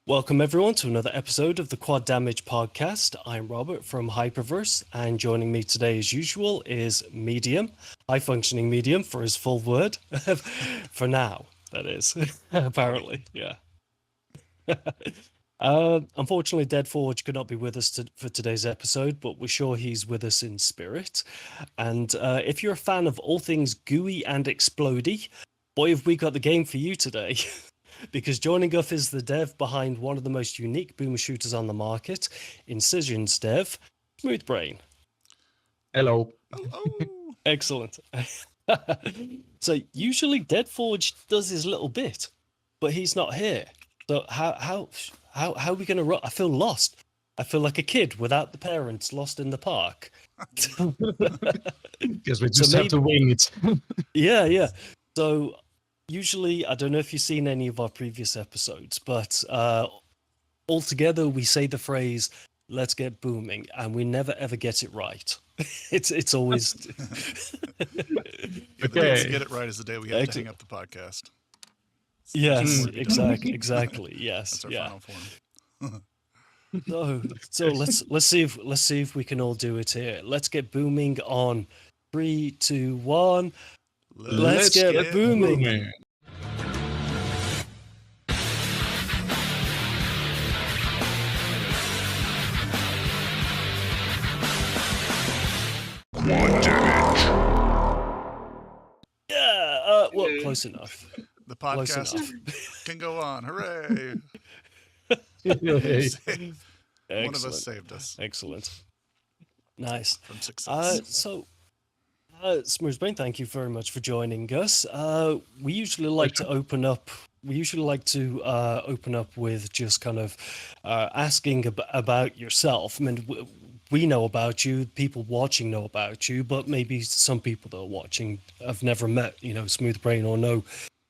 Welcome everyone to another episode of the Quad Damage Podcast. I'm Robert from HyperVerse, and joining me today, as usual, is Medium, high functioning Medium for his full word. For now, that is. Apparently, yeah. Unfortunately, Deadforge could not be with us for today's episode, but we're sure he's with us in spirit. And if you're a fan of all things gooey and explodey, boy, have we got the game for you today. Because joining us is the dev behind one of the most unique boomer shooters on the market, Incision's dev, SmoothBrain. Hello. Excellent. So usually Deadforge does his little bit, but he's not here. So how are we going to run? I feel lost. I feel like a kid without the parents, lost in the park. Guess we just have to wing it. Yeah. So usually, I don't know if you've seen any of our previous episodes, but altogether we say the phrase, let's get booming, and we never ever get it right. It's always... The day to get it right is the day we have to hang up the podcast. Yes, exactly. Yes, that's our final form. So let's see if we can all do it here. Let's get booming on 3, 2, 1. Let's get booming. Yeah, well, close enough. The podcast can go on. Hooray! One of us saved us. Excellent. Nice. From success. SmoothBrain, thank you very much for joining us. We usually like to open up with just kind of asking about yourself. I mean, we know about you, people watching know about you, but maybe some people that are watching have never met, SmoothBrain or know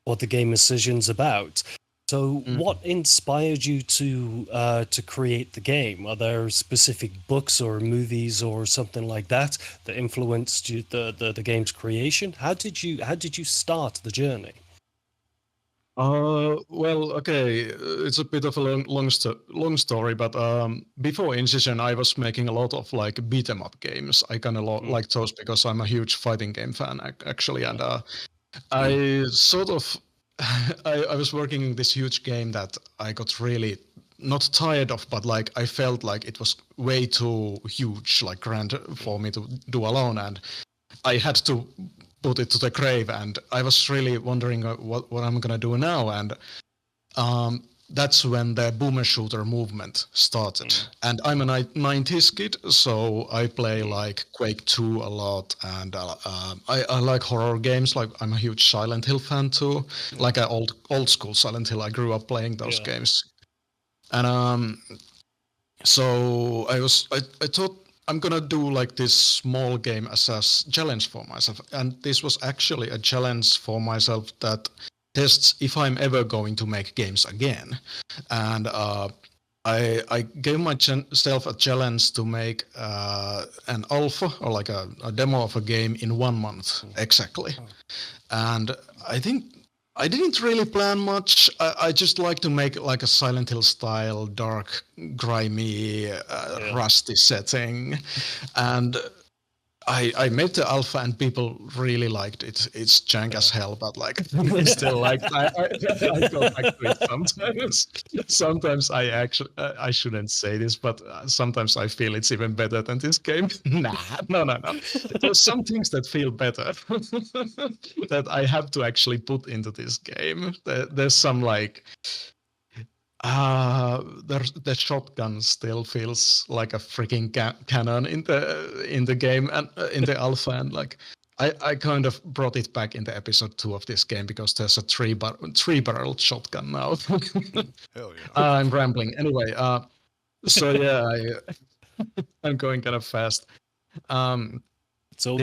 what the game Incision's about. So what inspired you to create the game? Are there specific books or movies or something like that influenced you, the game's creation? How did you start the journey? Well, okay, it's a bit of a long story, but before Incision, I was making a lot of like beat 'em up games. I kind of like those because I'm a huge fighting game fan, actually, and I sort of I was working in this huge game that I got really not tired of, but like I felt like it was way too huge, like grand for me to do alone, and I had to put it to the grave, and I was really wondering what I'm gonna do now, and that's when the boomer shooter movement started. And I'm a 90s kid, so I play like Quake 2 a lot, and I like horror games. Like I'm a huge Silent Hill fan too, like an old school Silent Hill. I grew up playing those games, and so I thought I'm gonna do like this small game as a challenge for myself, and this was actually a challenge for myself that tests if I'm ever going to make games again. And I gave myself a challenge to make an alpha or like a demo of a game in 1 month exactly. And I think I didn't really plan much. I just like to make like a Silent Hill style, dark, grimy, rusty setting. And I made the alpha and people really liked it. It's jank as hell, but like I still like I go back to it sometimes. Sometimes I shouldn't say this, but sometimes I feel it's even better than this game. No. There's some things that feel better that I have to actually put into this game. There's some like the shotgun still feels like a freaking cannon in the game and in the alpha, and like I kind of brought it back in the episode 2 of this game because there's a three-barreled shotgun now. Hell yeah! I'm rambling anyway. So yeah, I'm going kind of fast. It's all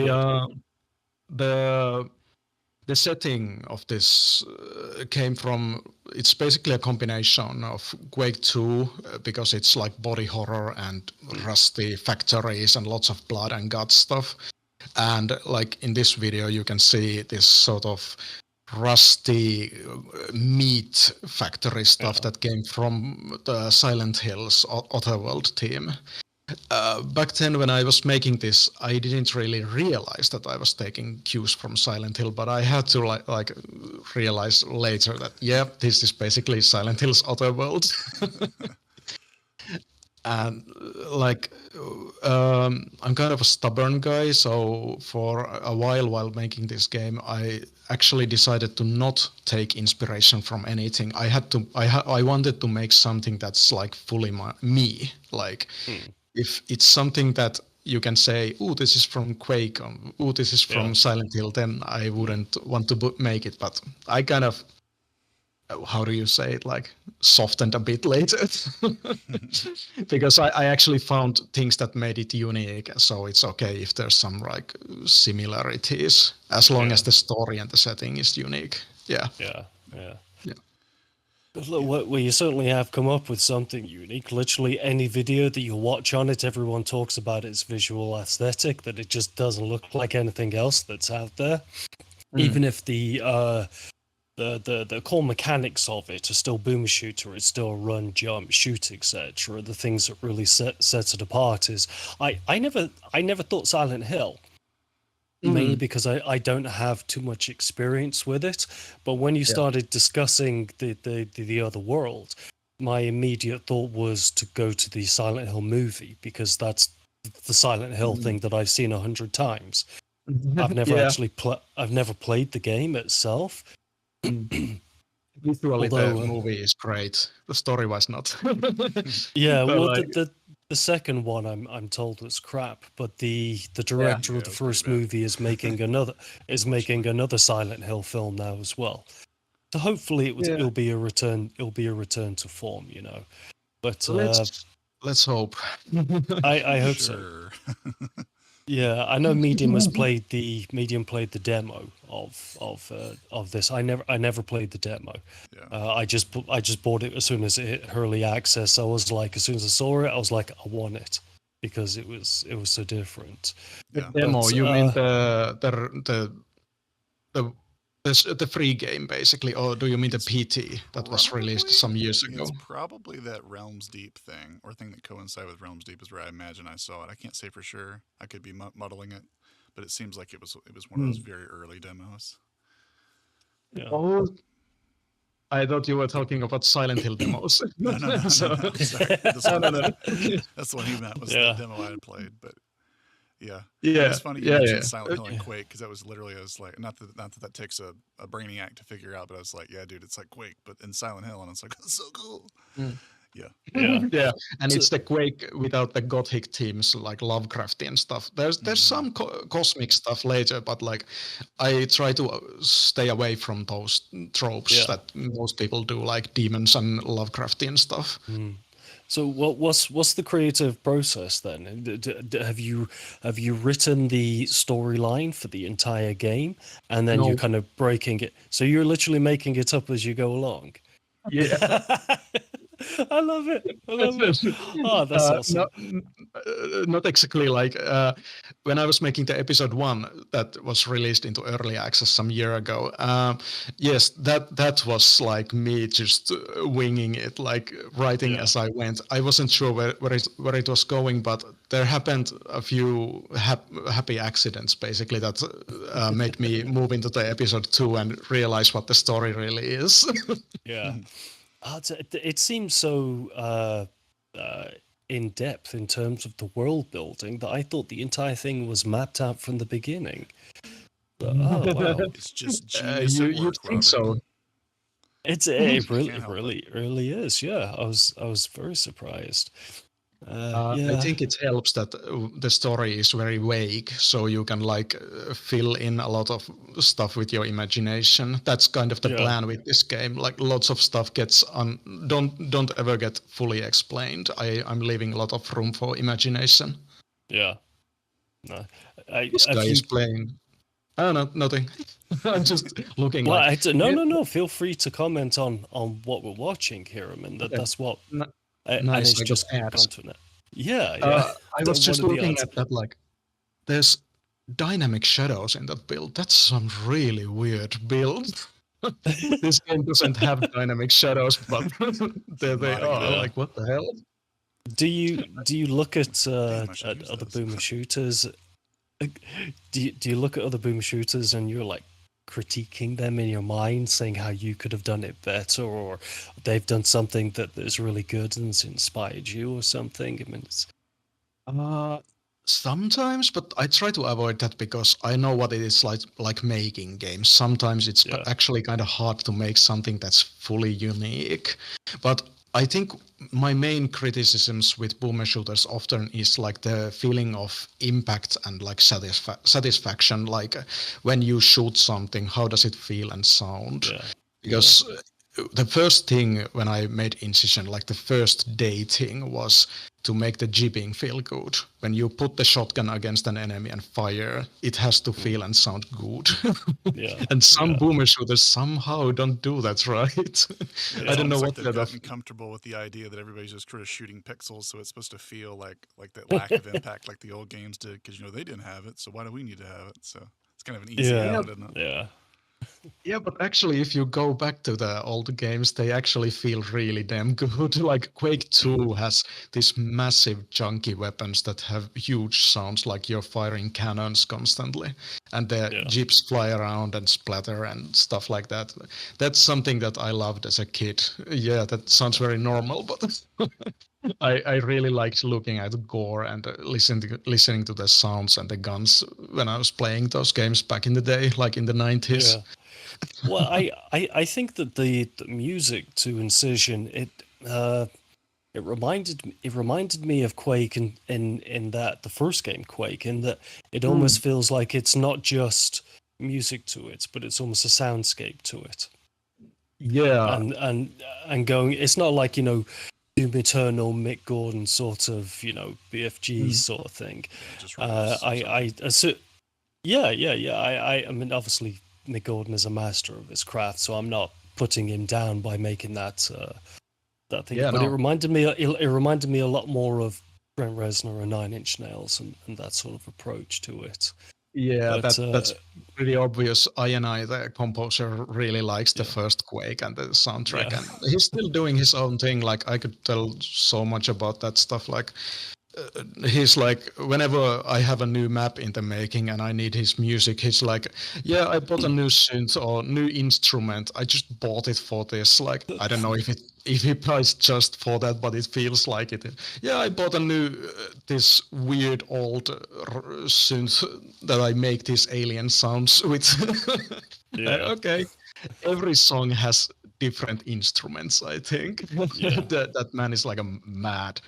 the setting of this came from, it's basically a combination of Quake 2, because it's like body horror and rusty factories and lots of blood and gut stuff. And like in this video, you can see this sort of rusty meat factory stuff that came from the Silent Hills Otherworld team. Back then, when I was making this, I didn't really realize that I was taking cues from Silent Hill, but I had to like realize later that this is basically Silent Hill's Otherworld. And I'm kind of a stubborn guy, so for a while making this game, I actually decided to not take inspiration from anything. I wanted to make something that's like fully me. Like if it's something that you can say, "Oh, this is from Quake," "Oh, this is from Silent Hill," then I wouldn't want to make it. But I kind of, how do you say it, like softened a bit later because I actually found things that made it unique, so it's okay if there's some like similarities as long as the story and the setting is unique. Well, you certainly have come up with something unique. Literally any video that you watch on it, everyone talks about its visual aesthetic, that it just doesn't look like anything else that's out there. Even if the core mechanics of it are still boom shooter, it's still run, jump, shoot, etc. The things that really sets it apart is I never thought Silent Hill, mainly because I don't have too much experience with it. But when you started discussing the other world, my immediate thought was to go to the Silent Hill movie, because that's the Silent Hill thing that I've seen 100 times. I've never I've never played the game itself. Visually, the movie is great. The story was not. The second one I'm told was crap, but the director of the first movie is making another Silent Hill film now as well. So hopefully it'll be a return. It'll be a return to form, you know. But let's hope. I hope so. Yeah, I know Medium played the demo of this. I never played the demo. I just bought it as soon as it hit early access. I was like, as soon as I saw it, I was like, I want it, because it was so different. The demo? You mean the free game, basically, or do you mean the PT that was released some years ago? It's probably that Realms Deep thing, or thing that coincided with Realms Deep is where I imagine I saw it. I can't say for sure. I could be muddling it, but it seems like it was one of those very early demos. Yeah. Oh, I thought you were talking about Silent Hill demos. No. Sorry. That's the one he meant, was the demo I had played, but. Yeah. It's funny you mentioned Silent Hill and Quake, because that was literally, I was like, not that takes a brainiac to figure out, but I was like, yeah, dude, it's like Quake, but in Silent Hill, and it's like, that's so cool. Yeah. And it's the Quake without the gothic themes, like Lovecraftian stuff. There's some cosmic stuff later, but like I try to stay away from those tropes that most people do, like demons and Lovecraftian stuff. So what's the creative process then? Have you written the storyline for the entire game, and then you're kind of breaking it? So you're literally making it up as you go along? Yeah. I love it. Oh, that's awesome. Not exactly like when I was making the episode 1 that was released into early access some year ago. Yes, that was like me just winging it, like writing as I went. I wasn't sure where it was going, but there happened a few happy accidents, basically, that made me move into the episode 2 and realize what the story really is. Yeah. It seems so in depth in terms of the world building that I thought the entire thing was mapped out from the beginning. But, oh wow, it's just genius at work, you think so? It really is. Yeah, I was very surprised. I think it helps that the story is very vague, so you can like fill in a lot of stuff with your imagination. That's kind of the plan with this game. Like lots of stuff gets don't ever get fully explained. I'm leaving a lot of room for imagination. Yeah. No, this guy is playing. Oh no, nothing. I'm just looking. Well, no. Feel free to comment on what we're watching here. I mean, that's what. Nice. I just ads. Yeah. I was just looking at that. Like, there's dynamic shadows in that build. That's some really weird build. This game doesn't have dynamic shadows, but there they are. Yeah. Like, what the hell? Do you look at should use other those. boomer shooters? Do you look at other boomer shooters and you're like critiquing them in your mind, saying how you could have done it better, or they've done something that is really good and it's inspired you or something? I mean, it's... Sometimes, but I try to avoid that because I know what it is like making games. Sometimes it's actually kind of hard to make something that's fully unique. But I think my main criticisms with boomer shooters often is like the feeling of impact and like satisfaction. Like when you shoot something, how does it feel and sound? Because the first thing when I made Incision, like the first day thing, was to make the jibbing feel good. When you put the shotgun against an enemy and fire, it has to feel and sound good. And some boomer shooters somehow don't do that right. I don't know what they've gotten comfortable with the idea that everybody's just sort of shooting pixels, so it's supposed to feel like that lack of impact like the old games did, because they didn't have it, so why do we need to have it? So it's kind of an easy out, isn't it? Yeah. Yeah, but actually, if you go back to the old games, they actually feel really damn good. Like Quake 2 has these massive chunky weapons that have huge sounds, like you're firing cannons constantly, and the jeeps fly around and splatter and stuff like that. That's something that I loved as a kid. Yeah, that sounds very normal, but I really liked looking at gore and listening to the sounds and the guns when I was playing those games back in the day, like in the 90s. Yeah. Well, I think that the music to Incision, it reminded me of Quake in that the first game Quake, in that it almost feels like it's not just music to it, but it's almost a soundscape to it. Yeah. And going, it's not like, Doom Eternal, Mick Gordon sort of, BFG sort of thing. I mean, obviously Mick Gordon is a master of his craft, so I'm not putting him down by making that thing. Yeah, but no. it reminded me a lot more of Trent Reznor and Nine Inch Nails and that sort of approach to it. Yeah, but, that's pretty obvious. I, the composer, really likes the first Quake and the soundtrack, and he's still doing his own thing. Like, I could tell so much about that stuff. Like, he's like, whenever I have a new map in the making and I need his music, he's like, yeah, I bought a new synth or new instrument. I just bought it for this. Like, I don't know if he buys just for that, but it feels like it. Yeah, I bought a new this weird old synth that I make these alien sounds with. Okay, every song has different instruments, I think. That man is like a mad.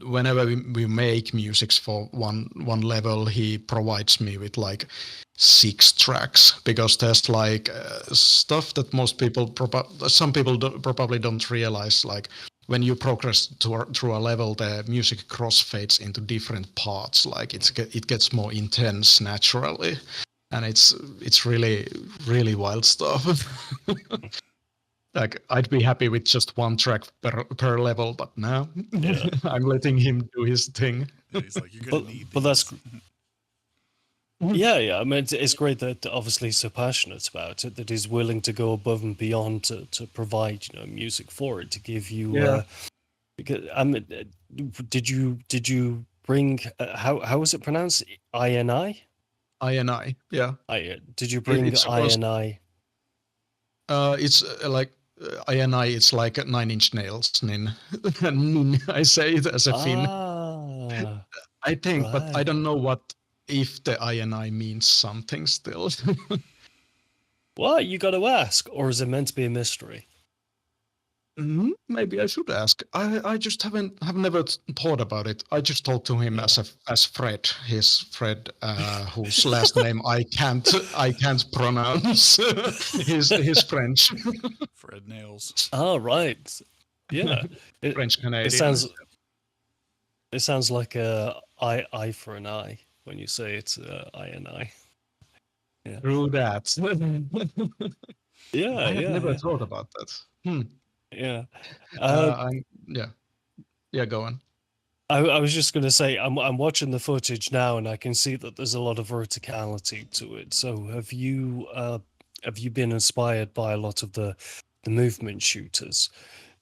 Whenever we make musics for one level, he provides me with like 6 tracks, because there's like stuff that some people probably don't realize. Like when you progress through a level, the music crossfades into different parts. Like it gets more intense naturally, and it's really really wild stuff. Like, I'd be happy with just 1 track per level, but now I'm letting him do his thing. Yeah, he's like, you're gonna need but that's I mean, it's great that obviously he's so passionate about it, that he's willing to go above and beyond to provide music for it, to give you because I mean, did you bring how was it pronounced? INI? INI, yeah. Did you bring INI? It's like INI, it's like 9 Inch Nails, Nin. I say it as a Finn. I think, but I don't know if the INI means something still. Well, you got to ask, or is it meant to be a mystery? Maybe I should ask. I just have never thought about it. I just talked to him as Fred, his Fred, whose last name I can't pronounce. his French. Fred Nails. Oh, right. Yeah. French Canadian. It sounds like a eye for an eye when you say it's INI. Yeah. True that. I have never thought about that. Yeah. Go on. I was just going to say, I'm watching the footage now, and I can see that there's a lot of verticality to it. So have you have you been inspired by a lot of the movement shooters?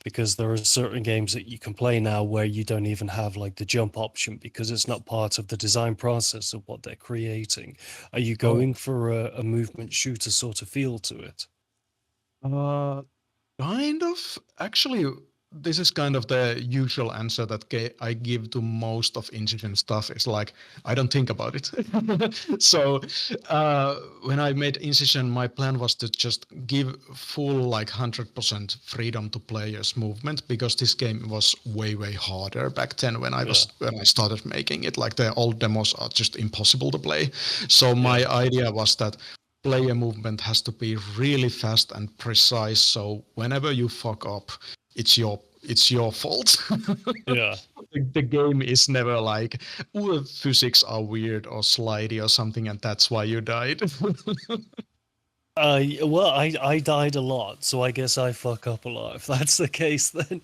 Because there are certain games that you can play now where you don't even have like the jump option because it's not part of the design process of what they're creating. Are you going for a movement shooter sort of feel to it? Kind of. Actually, this is kind of the usual answer that I give to most of Incision stuff. Is like, I don't think about it. So when I made Incision, my plan was to just give full like 100% freedom to players' movement, because this game was way harder back then when I started making it. Like the old demos are just impossible to play. So my idea was that player movement has to be really fast and precise. So whenever you fuck up, it's your fault. Yeah. The game is never like, "Ooh, physics are weird or slidey or something, and that's why you died." Well, I died a lot, so I guess I fuck up a lot. If that's the case, then.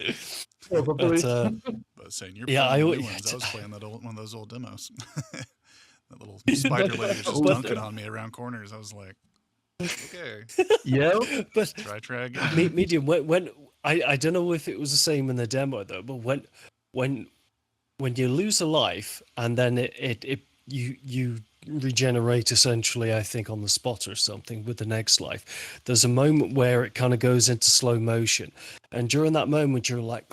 Probably. But saying you're playing the new ones, I was playing one of those old demos. That little spider lady was just dunking on me around corners. I was like, okay. Yeah. But try again. Medium, when I don't know if it was the same in the demo though, but when you lose a life and then you regenerate essentially, I think on the spot or something with the next life, there's a moment where it kind of goes into slow motion, and during that moment you're like,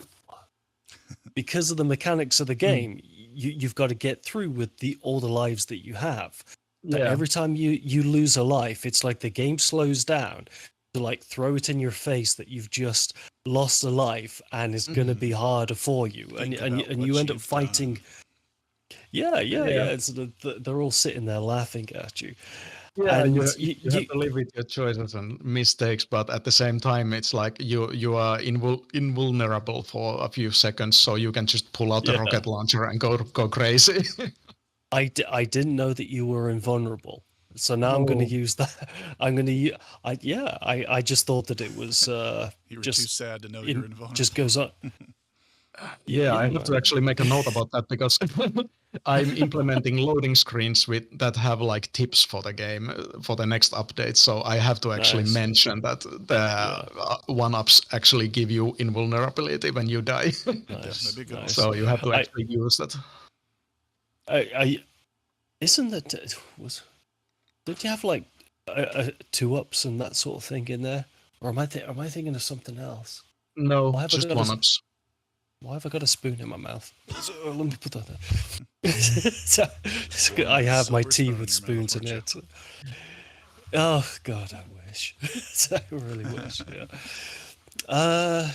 because of the mechanics of the game, you've got to get through with all the lives that you have. That every time you lose a life, it's like the game slows down to like throw it in your face that you've just lost a life and it's going to be harder for you, and you end up fighting. It's they're all sitting there laughing at you. Yeah, and you have to live with your choices and mistakes, but at the same time, it's like you are invulnerable for a few seconds, so you can just pull out the rocket launcher and go crazy. I didn't know that you were invulnerable, so now I'm going to use that. I'm going to I just thought that it was you were just too sad to know you're invulnerable. Just goes up. I have to actually make a note about that, because I'm implementing loading screens that have like tips for the game for the next update. So I have to actually mention that the one-ups actually give you invulnerability when you die. Nice. So you have to actually use that. Isn't that don't you have like 2-ups and that sort of thing in there, or am I thinking of something else? No, just 1-ups. Why have I got a spoon in my mouth? So, let me put that there. I have my tea with spoons in it. Oh God, I wish. I really wish. Yeah.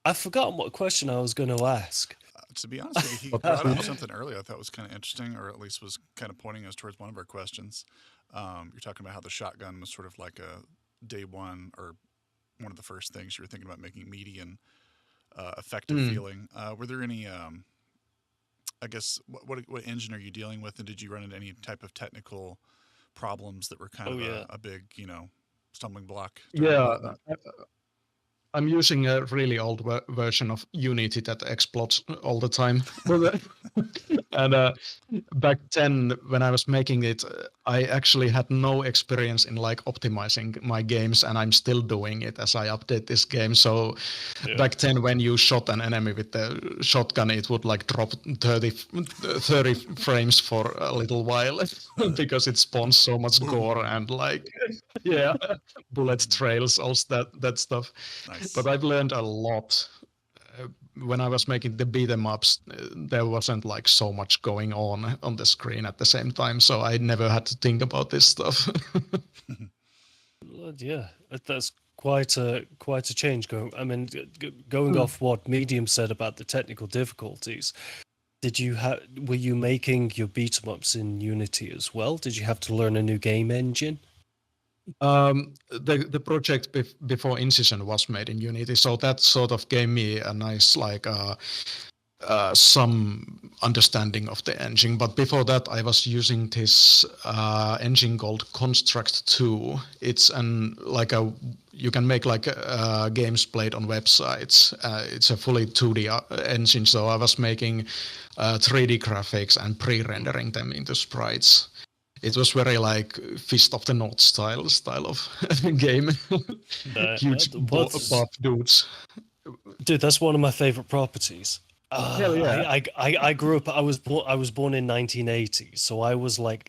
I've forgotten what question I was going to ask. To be honest with you, he brought up something earlier I thought was kind of interesting, or at least was kind of pointing us towards one of our questions. You're talking about how the shotgun was sort of like a day one, or one of the first things you were thinking about making median effective feeling. Were there any, I guess, what engine are you dealing with, and did you run into any type of technical problems that were kind of a big, stumbling block? I'm using a really old version of Unity that explodes all the time. And back then, when I was making it, I actually had no experience in like optimizing my games, and I'm still doing it as I update this game. So back then, when you shot an enemy with the shotgun, it would like drop 30 frames for a little while because it spawns so much gore and like bullet trails, all that stuff. Nice. But I've learned a lot. When I was making the beat 'em ups, there wasn't like so much going on the screen at the same time, so I never had to think about this stuff. Yeah, that's quite a change. Going off what Medium said about the technical difficulties, were you making your beat 'em ups in Unity as well? Did you have to learn a new game engine? The project before Incision was made in Unity, so that sort of gave me a nice like some understanding of the engine. But before that, I was using this engine called Construct 2. It's you can make like games played on websites. It's a fully 2D engine, so I was making 3D graphics and pre-rendering them into sprites. it was very like Fist of the North style of game. Huge buff dudes. Dude, that's one of my favorite properties. Hell yeah. I grew up. I was born in 1980, so I was like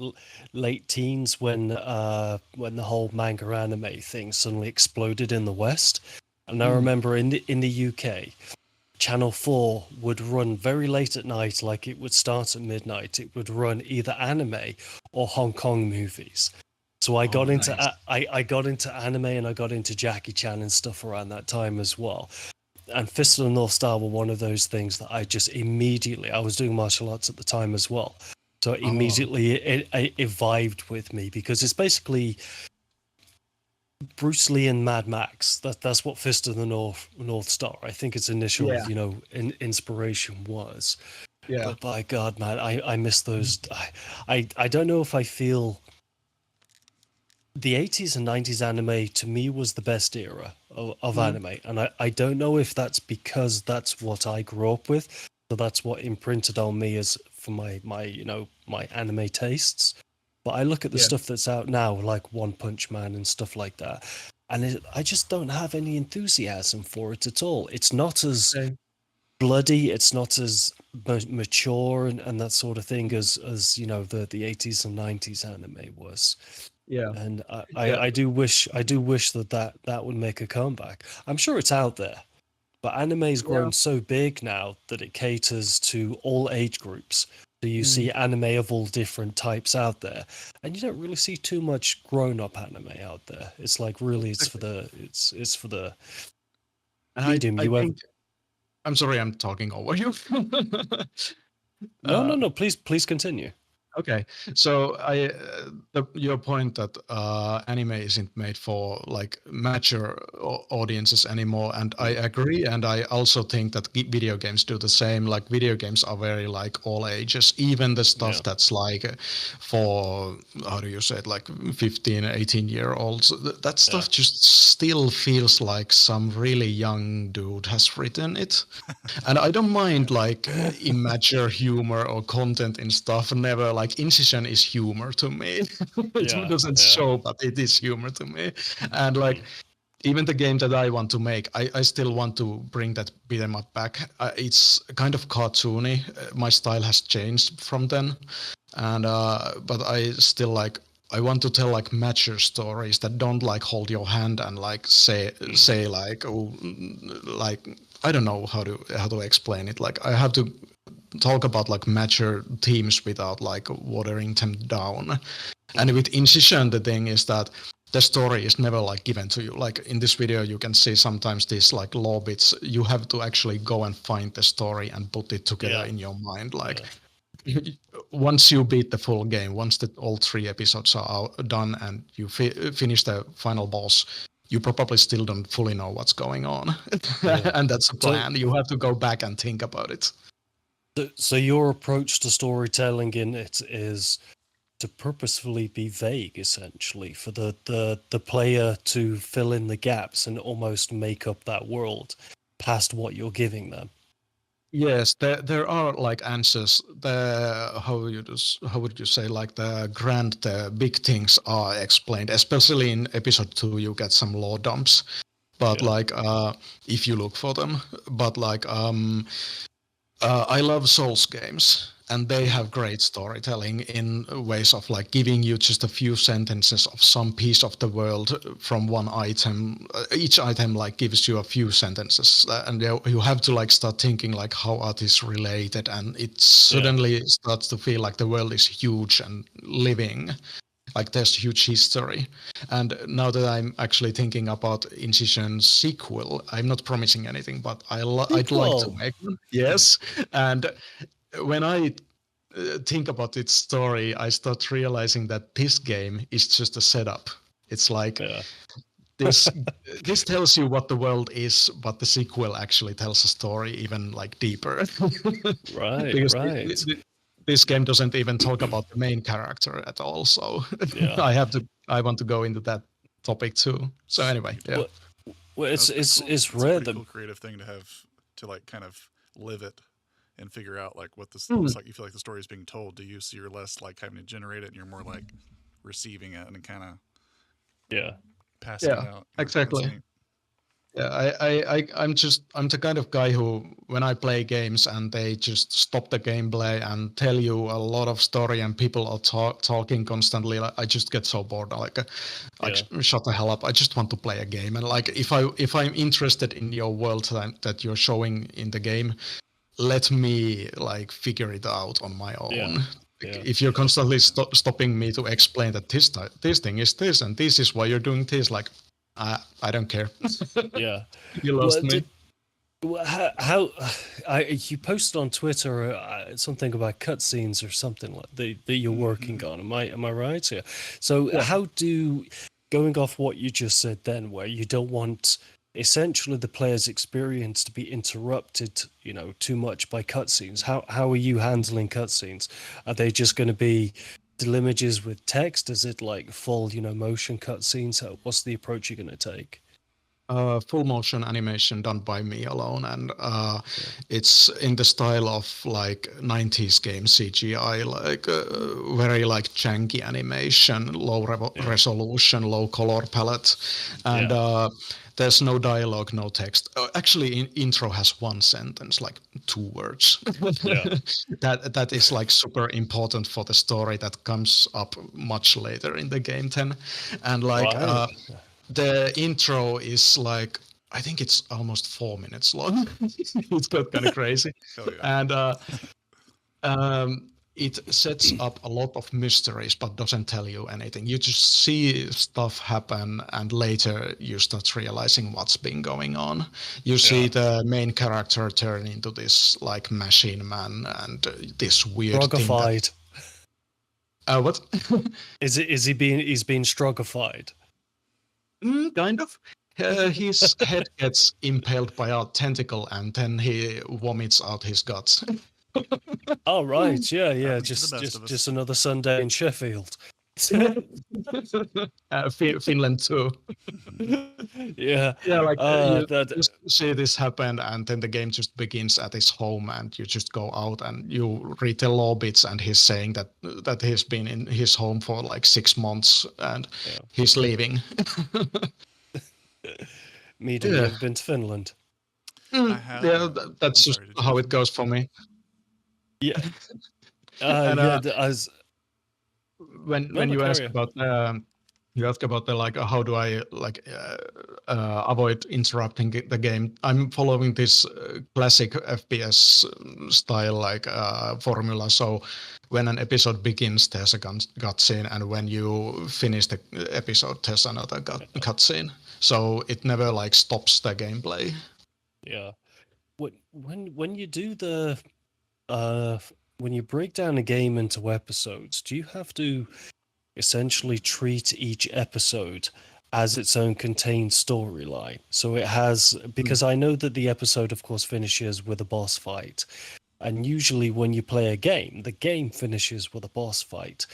late teens when the whole manga anime thing suddenly exploded in the West. And I remember in the UK, Channel 4 would run very late at night, like it would start at midnight. It would run either anime or Hong Kong movies. So I got into I got into anime and I got into Jackie Chan and stuff around that time as well. And Fist of the North Star were one of those things that I just immediately, I was doing martial arts at the time as well. So immediately it vibed with me because it's basically Bruce Lee and Mad Max. That's what Fist of the North Star, I think its initial, inspiration was. Yeah. But by God, man, I miss those. I don't know if I feel the 80s and 90s anime to me was the best era of anime. And I don't know if that's because that's what I grew up with. So that's what imprinted on me as for my anime tastes. But I look at the stuff that's out now, like One Punch Man and stuff like that. And I just don't have any enthusiasm for it at all. It's not as bloody. It's not as mature and that sort of thing as the 80s and 90s anime was. Yeah, and I do wish that would make a comeback. I'm sure it's out there, but anime's grown so big now that it caters to all age groups. So you see anime of all different types out there, and you don't really see too much grown-up anime out there. It's like really, it's for the medium. I'm sorry, I'm talking over you. No. Please continue. Okay, so your point that anime isn't made for like mature audiences anymore, and I agree, and I also think that video games do the same. Like video games are very like all ages, even the stuff that's like for how do you say it, like 15, 18-year-olds. That stuff just still feels like some really young dude has written it, and I don't mind like immature humor or content in stuff. Never like. Incision is humor to me. It doesn't show, but it is humor to me. And like even the game that I want to make, I still want to bring that beat 'em up back. It's kind of cartoony. My style has changed from then, and but I still like. I want to tell like mature stories that don't like hold your hand and like say like like I don't know how to explain it. Like I have to talk about like mature themes without like watering them down. And with Incision, the thing is that the story is never like given to you. Like in this video, you can see sometimes these like law bits. You have to actually go and find the story and put it together in your mind. Like once you beat the full game, once all 3 episodes are done and you finish the final boss, you probably still don't fully know what's going on. And that's the plan. You have to go back and think about it. So your approach to storytelling in it is to purposefully be vague, essentially, for the player to fill in the gaps and almost make up that world past what you're giving them. Yes, there are like answers. How would you say, like the big things are explained. Especially in episode 2, you get some lore dumps, but like if you look for them. But like I love Souls games, and they have great storytelling in ways of like giving you just a few sentences of some piece of the world from one item. Each item like gives you a few sentences, and you have to like start thinking like how are these related, and it suddenly starts to feel like the world is huge and living. Like there's huge history. And now that I'm actually thinking about Incision's sequel, I'm not promising anything, but I'd like to make one. Yes. And when I think about its story, I start realizing that this game is just a setup. It's like this tells you what the world is, but the sequel actually tells a story even like deeper. Right, because right. This game doesn't even talk about the main character at all, so I want to go into that topic too. So anyway, well it's cool. rare that that cool creative thing to have to like kind of live it and figure out like what this looks like. You feel like the story is being told to you, so you're less like having to generate it, and you're more like receiving it and kind of passing it out. Exactly. Yeah, I'm the kind of guy who, when I play games and they just stop the gameplay and tell you a lot of story and people are talking constantly, like, I just get so bored. Like shut the hell up. I just want to play a game. And like, if I'm interested in your world that you're showing in the game, let me like figure it out on my own. Yeah. If you're constantly stopping me to explain that this thing is this and this is why you're doing this, like, I don't care. Yeah, you lost me. You posted on Twitter something about cutscenes or something like that you're working on. Am I right? Yeah. So how do, going off what you just said then, where you don't want essentially the player's experience to be interrupted, too much by cutscenes. How are you handling cutscenes? Are they just going to be still images with text? Is it like full, motion cutscenes? What's the approach you're going to take? Full motion animation done by me alone, and it's in the style of like 90s game CGI, like very like janky animation, low resolution, low color palette, and there's no dialogue, no text. Actually, intro has one sentence, like 2 words. That is like super important for the story that comes up much later in the game then, and like. The intro is like, I think it's almost 4 minutes long. It's got kind of crazy. And it sets up a lot of mysteries, but doesn't tell you anything. You just see stuff happen, and later you start realizing what's been going on. You see the main character turn into this like machine man and this weird Strogified. Thing. What? He's being strogified? Kind of. His head gets impaled by a tentacle, and then he vomits out his guts. Oh right, yeah. Just another Sunday in Sheffield. Finland too. Yeah. Like you just see this happen, and then the game just begins at his home, and you just go out and you read the law bits, and he's saying that he's been in his home for like 6 months, and he's leaving. Medium, you ever been to Finland? That's just how it goes for me. Yeah. When you ask about the like how do I like avoid interrupting the game, I'm following this classic FPS style like formula. So when an episode begins, there's a cutscene, and when you finish the episode, there's another cutscene. So it never like stops the gameplay. Yeah. When you do the when you break down a game into episodes, do you have to essentially treat each episode as its own contained storyline? So it has, because I know that the episode of course finishes with a boss fight, and usually when you play a game, the game finishes with a boss fight.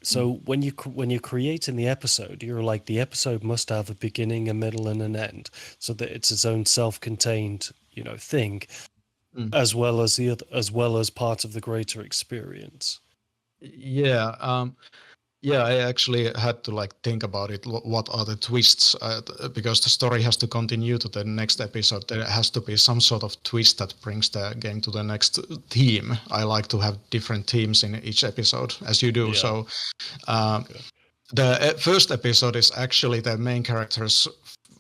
So when you're creating the episode, you're like, the episode must have a beginning, a middle, and an end, so that it's its own self-contained, thing, as well as part of the greater experience. Yeah, I actually had to like think about it. What are the twists? Because the story has to continue to the next episode. There has to be some sort of twist that brings the game to the next theme. I like to have different themes in each episode, as you do. Yeah. So the first episode is actually the main character's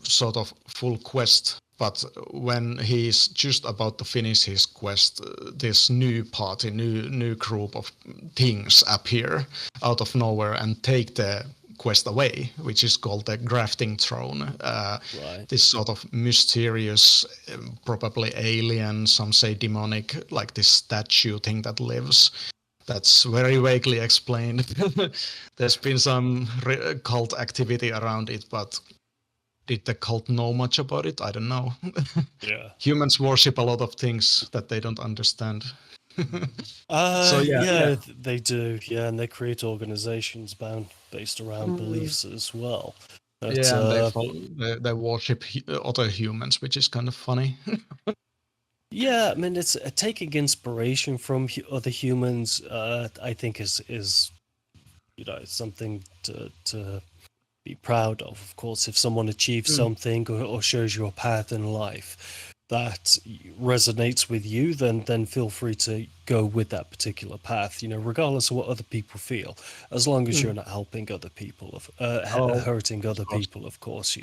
sort of full quest. But when he's just about to finish his quest, this new party, new group of things appear out of nowhere and take the quest away, which is called the grafting throne. This sort of mysterious, probably alien, some say demonic, like this statue thing that lives. That's very vaguely explained. There's been some cult activity around it, but did the cult know much about it? I don't know. Yeah. Humans worship a lot of things that they don't understand. They do. Yeah, and they create organizations based around beliefs as well. But, and they worship other humans, which is kind of funny. Yeah, I mean, it's taking inspiration from other humans. I think is something to be proud of course. If someone achieves something or shows you a path in life that resonates with you, then feel free to go with that particular path, regardless of what other people feel, as long as you're not helping other people, hurting other people, of course.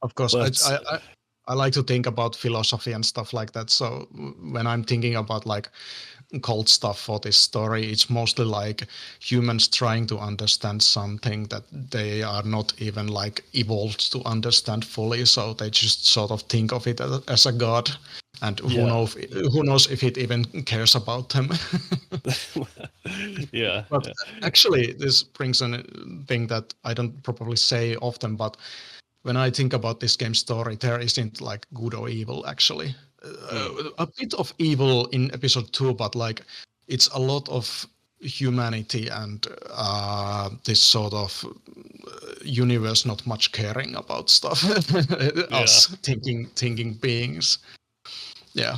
Of course, But I like to think about philosophy and stuff like that. So when I'm thinking about like cult stuff for this story, it's mostly like humans trying to understand something that they are not even like evolved to understand fully. So they just sort of think of it as a god, and who knows if it even cares about them. But actually, this brings a thing that I don't probably say often, but when I think about this game's story, there isn't like good or evil actually. A bit of evil in episode 2, but like it's a lot of humanity and this sort of universe not much caring about stuff. Us thinking beings. Yeah.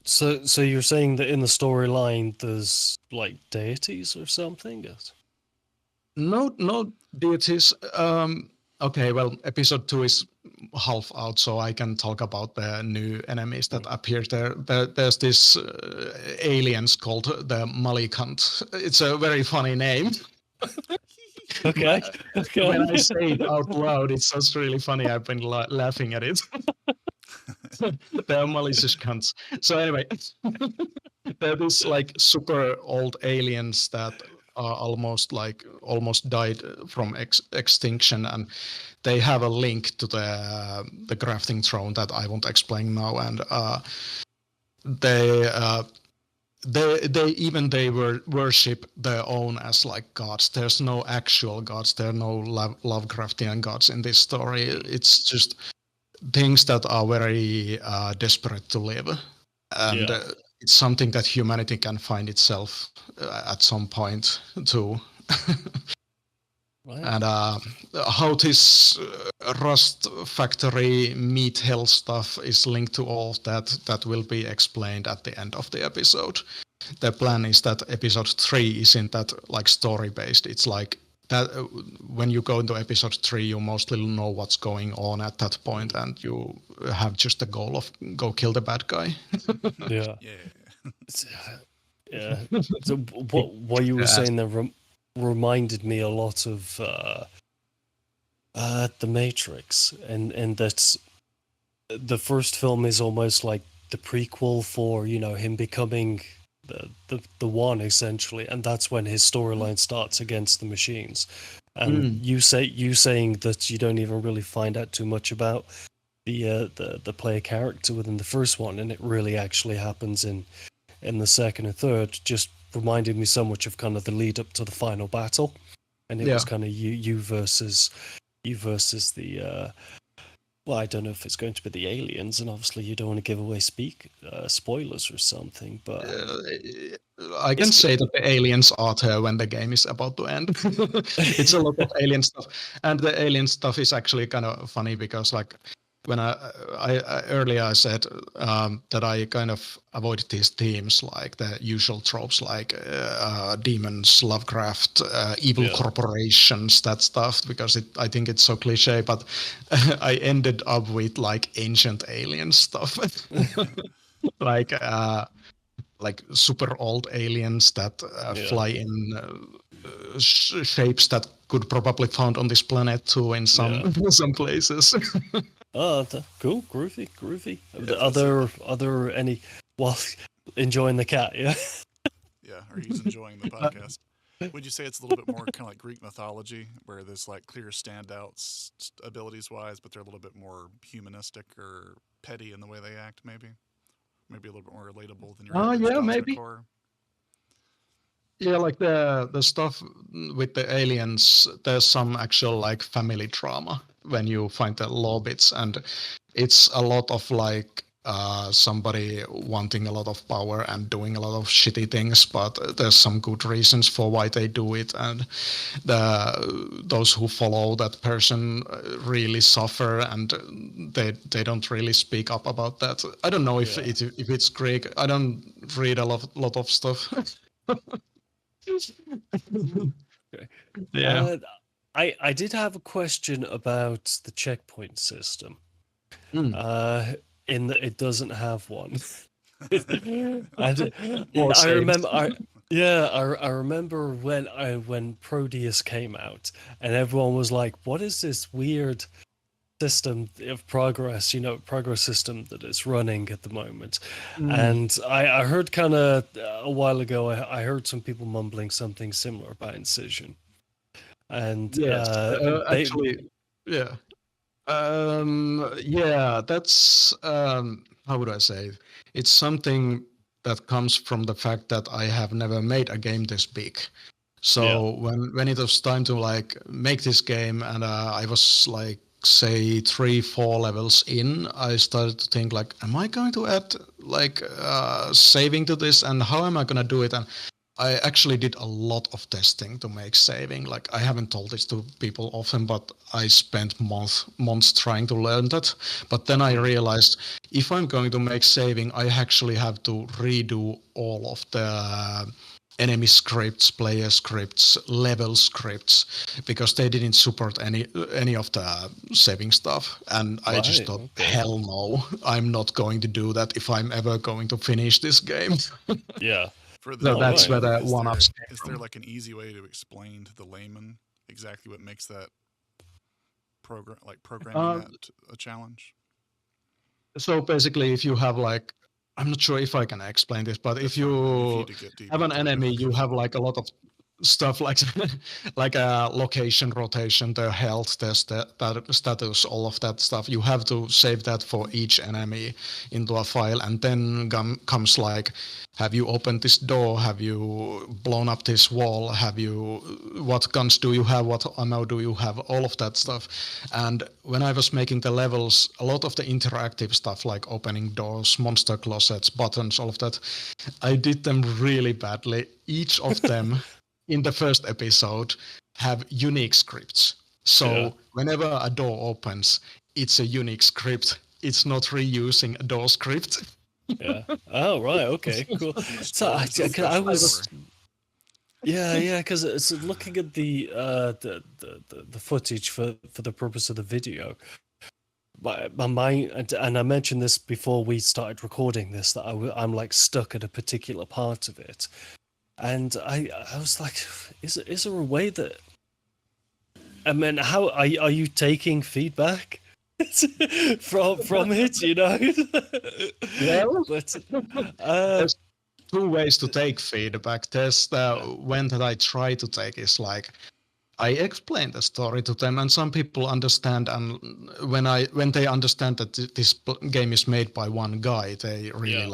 So you're saying that in the storyline there's like deities or something? No deities. Okay, well, episode 2 is half out, so I can talk about the new enemies that appear there. There's this aliens called the Malikant. It's a very funny name. Okay. When I say it out loud, it sounds really funny. I've been laughing at it. They're malicious cunts. So anyway, they're these like super old aliens that are almost died from extinction, and they have a link to the crafting throne that I won't explain now, and they worship their own as like gods. There's no actual gods. There are no Lovecraftian gods in this story. It's just things that are very desperate to live, and it's something that humanity can find itself at some point too. Right. And how this Rust Factory meat hell stuff is linked to all of that will be explained at the end of the episode. The plan is that episode 3 isn't that like story based. It's like that when you go into episode 3, you mostly know what's going on at that point, and you have just the goal of go kill the bad guy. Yeah. So what you were saying there reminded me a lot of The Matrix, and that's the first film is almost like the prequel for him becoming the one essentially, and that's when his storyline starts against the machines. And you saying that you don't even really find out too much about the player character within the first one, and it really actually happens in the second and third, just reminded me so much of kind of the lead up to the final battle, and it was kind of you versus the well, I don't know if it's going to be the aliens, and obviously you don't want to give away spoilers or something, but I can say that the aliens are there when the game is about to end. It's a lot of alien stuff, and the alien stuff is actually kind of funny because like when I earlier I said that I kind of avoid these themes, like the usual tropes, like demons, Lovecraft, evil corporations, that stuff, because I think it's so cliche. But I ended up with like ancient alien stuff, like super old aliens that fly in shapes that could probably found on this planet too in some places. Oh, cool, groovy. Are there any while enjoying the cat? Yeah. Yeah, or he's enjoying the podcast. Would you say it's a little bit more kind of like Greek mythology, where there's like clear standouts abilities-wise, but they're a little bit more humanistic or petty in the way they act? Maybe a little bit more relatable than your average maybe. horror. Yeah, like the stuff with the aliens, there's some actual like family drama when you find the law bits, and it's a lot of like somebody wanting a lot of power and doing a lot of shitty things, but there's some good reasons for why they do it, and those who follow that person really suffer, and they don't really speak up about that. I don't know if it's Greek. I don't read a lot of stuff. Yeah. I did have a question about the checkpoint system. In that it doesn't have one. I remember. I remember when Proteus came out, and everyone was like, "What is this weird system of progress? Progress system that is running at the moment." And I heard kind of a while ago. I heard some people mumbling something similar about Incision. And actually, yeah. That's how would I say it? It's something that comes from the fact that I have never made a game this big. So when it was time to like make this game, and I was like, say 3-4 levels in, I started to think like, am I going to add like saving to this, and how am I going to do it? And I actually did a lot of testing to make saving. Like, I haven't told this to people often, but I spent months trying to learn that. But then I realized if I'm going to make saving, I actually have to redo all of the enemy scripts, player scripts, level scripts, because they didn't support any of the saving stuff. And I just thought, hell no, I'm not going to do that if I'm ever going to finish this game. Yeah. So that's where the one-ups came from. Is there like an easy way to explain to the layman exactly what makes that programming that a challenge? So basically, if you have like, I'm not sure if I can explain this, but if you have an enemy, you have like a lot of stuff like a location rotation, their health, their status, all of that stuff. You have to save that for each enemy into a file, and then comes like, have you opened this door? Have you blown up this wall? What guns do you have? What ammo do you have? All of that stuff. And when I was making the levels, a lot of the interactive stuff like opening doors, monster closets, buttons, all of that, I did them really badly. Each of them in the first episode have unique scripts. So whenever a door opens, it's a unique script. It's not reusing a door script. Yeah. Oh, right. Okay. Cool. So I was. Yeah. Because it's looking at the footage for the purpose of the video. My mind, and I mentioned this before we started recording this, that I'm like stuck at a particular part of it, and I was like, is there a way that? I mean, how are you taking feedback? from it, Well, but there's two ways to take feedback. There's the one that I try to take is like, I explain the story to them, and some people understand. And when they understand that this game is made by one guy, they really